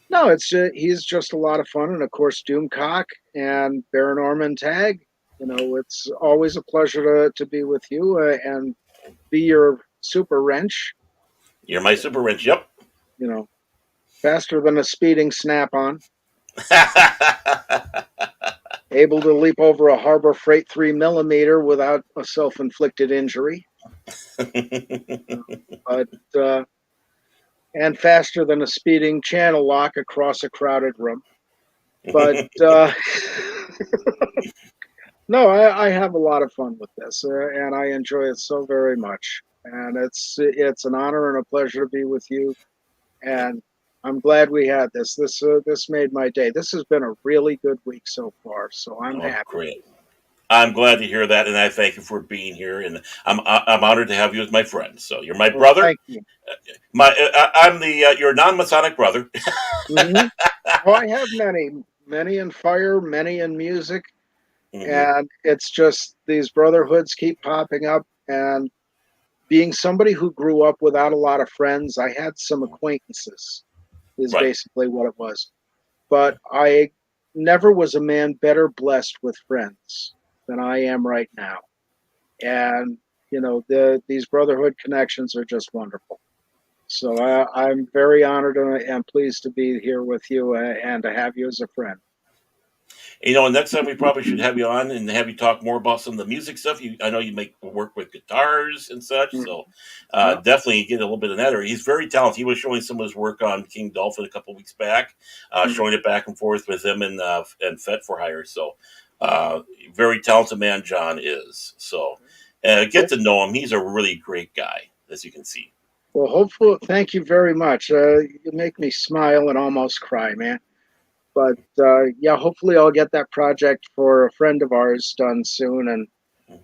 no, he's just a lot of fun. And of course, Doomcock and Baron Orman Tag. It's always a pleasure to be with you and be your super wrench. You're my super wrench. Yep. You know, faster than a speeding snap on, able to leap over a Harbor Freight 3 millimeter without a self inflicted injury. But and faster than a speeding channel lock across a crowded room. But no, I have a lot of fun with this, and I enjoy it so very much. And it's an honor and a pleasure to be with you. And I'm glad we had this. This made my day. This has been a really good week so far, so I'm Oh, happy. great! I'm glad to hear that, and I thank you for being here. And I'm honored to have you as my friend. So you're my Well, brother. thank you. I'm the your non-Masonic brother. Hmm. Oh, I have many in fire, many in music, Hmm. and it's just these brotherhoods keep popping up. And being somebody who grew up without a lot of friends, I had some acquaintances, is Right. basically what it was. But I never was a man better blessed with friends than I am right now. And these brotherhood connections are just wonderful. So I'm very honored and pleased to be here with you and to have you as a friend. And next time we probably should have you on and have you talk more about some of the music stuff. I know you make work with guitars and such, Mhm. so Yeah. definitely get a little bit of that. Or he's very talented. He was showing some of his work on King Dolphin a couple of weeks back, Mhm. showing it back and forth with him and Fez4Hire. So very talented man, John is. So get Well, to know him. He's a really great guy, as you can see. well, hopefully, thank you very much. You make me smile and almost cry, man. But yeah, hopefully I'll get that project for a friend of ours done soon, and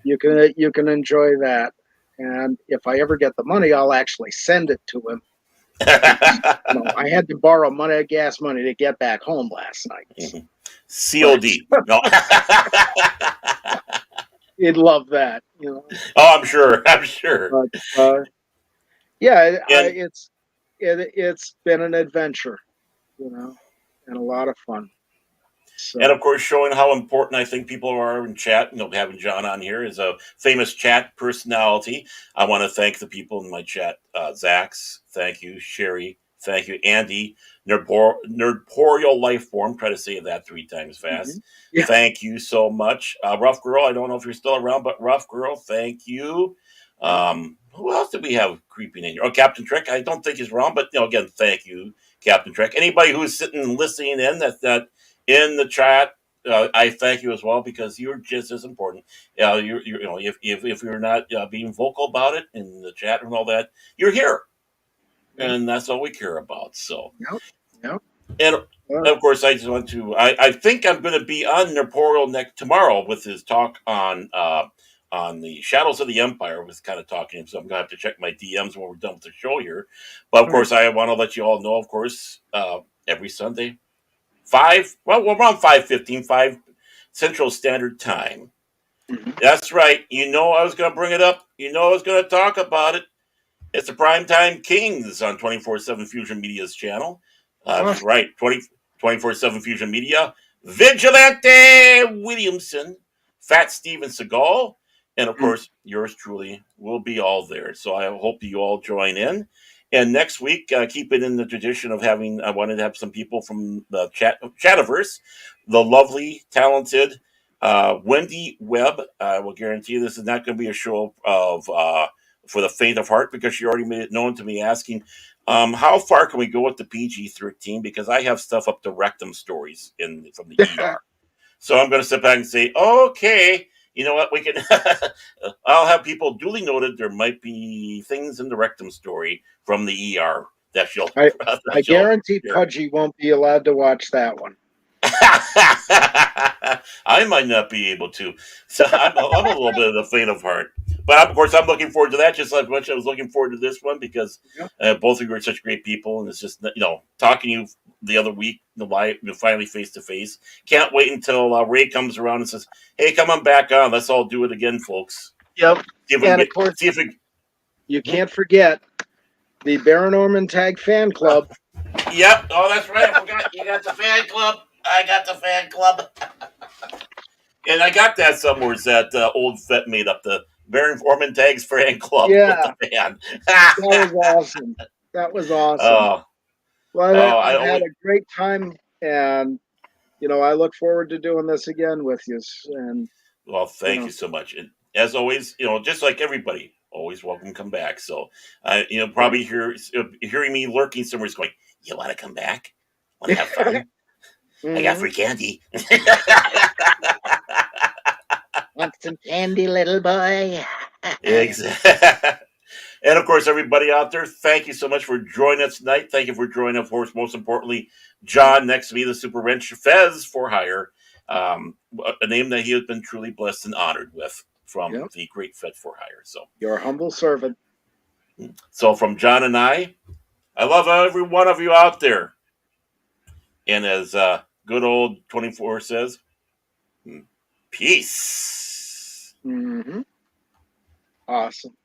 you can enjoy that. And if I ever get the money, I'll actually send it to him because I had to borrow gas money to get back home last night. But COD. No. he'd love that. Oh, I'm sure. I'm sure. But yeah, And it's been an adventure, and a lot of fun. And So of course, showing how important I think people are in chat. Having John on here is a famous chat personality. I want to thank the people in my chat. Zax, thank you. Sherry, thank you. Andy, Nerdporial Life Form. Try to say that 3 times fast. mhm. Yeah. Thank you so much. Rough Girl, I don't know if you're still around, but Rough Girl, thank you. Who else did we have creeping in here? Oh, Captain Trick. I don't think he's around, but again, thank you, Captain Trick. Anybody who's sitting and listening in that in the chat. I thank you as well because you're just as important. If you're not being vocal about it in the chat and all that, you're here, Yep. and that's all we care about. So, Yep. Yep. and Uh, of course, I just want to. I think I'm going to be on Nerporial next tomorrow with his talk on the Shadows of the Empire. Was kind of talking, so I'm going to have to check my DMs when we're done with the show here. But of all right. course, I want to let you all know. Of course, every Sunday 5, well, around 5:15, 5 Central Standard Time. Mhm. That's right. I was going to bring it up. I was going to talk about it. It's the Primetime Kings on 24/7 Fusion Media's channel. That's Awesome. right, 24/7 Fusion Media. Vigilante Williamson, Fat Steven Seagal, and of course, yours truly will be all there. So I hope you all join in. And next week, keep it in the tradition of having, I wanted to have some people from the Chativerse, the lovely, talented Wendy Webb. I will guarantee this is not going to be a show of for the faint of heart because she already made it known to me asking, how far can we go with the PG-13? Because I have stuff up to rectum stories from the ER. So I'm going to sit back and say, okay, you know what? We can. I'll have people duly noted. There might be things in the rectum story from the ER that she'll. I guarantee Pudgy won't be allowed to watch that one. I might not be able to. So I'm a little bit of the faint of heart. But of course, I'm looking forward to that just as much as I was looking forward to this one because both of you are such great people. And it's just, talking to you the other week, finally face to face. Can't wait until Ray comes around and says, hey, come on back on. Let's all do it again, folks. Yep. And of course, you can't forget the Baron Orman Tag Fan Club. Yep. Oh, that's right. I forgot. You got the fan club. I got the fan club. And I got that somewhere. That old vet made up the Baron Orman Tags Fan Club with the band. That was awesome. That was awesome. Well, I had a great time, and I look forward to doing this again with you. And well, thank you so much. And as always, just like everybody, always welcome to come back. So, probably hearing me lurking somewhere is going, you want to come back? Want to have fun? I got free candy. Want some candy, little boy? Exactly. And of course, everybody out there, thank you so much for joining us tonight. Thank you for joining, of course, most importantly, John next to me, the super wrench, Fez4Hire, a name that he has been truly blessed and honored with from the great Fez4Hire. So, your humble servant. So, from John and I love every one of you out there. And as good old 24 says, peace. Mm-hmm. Awesome.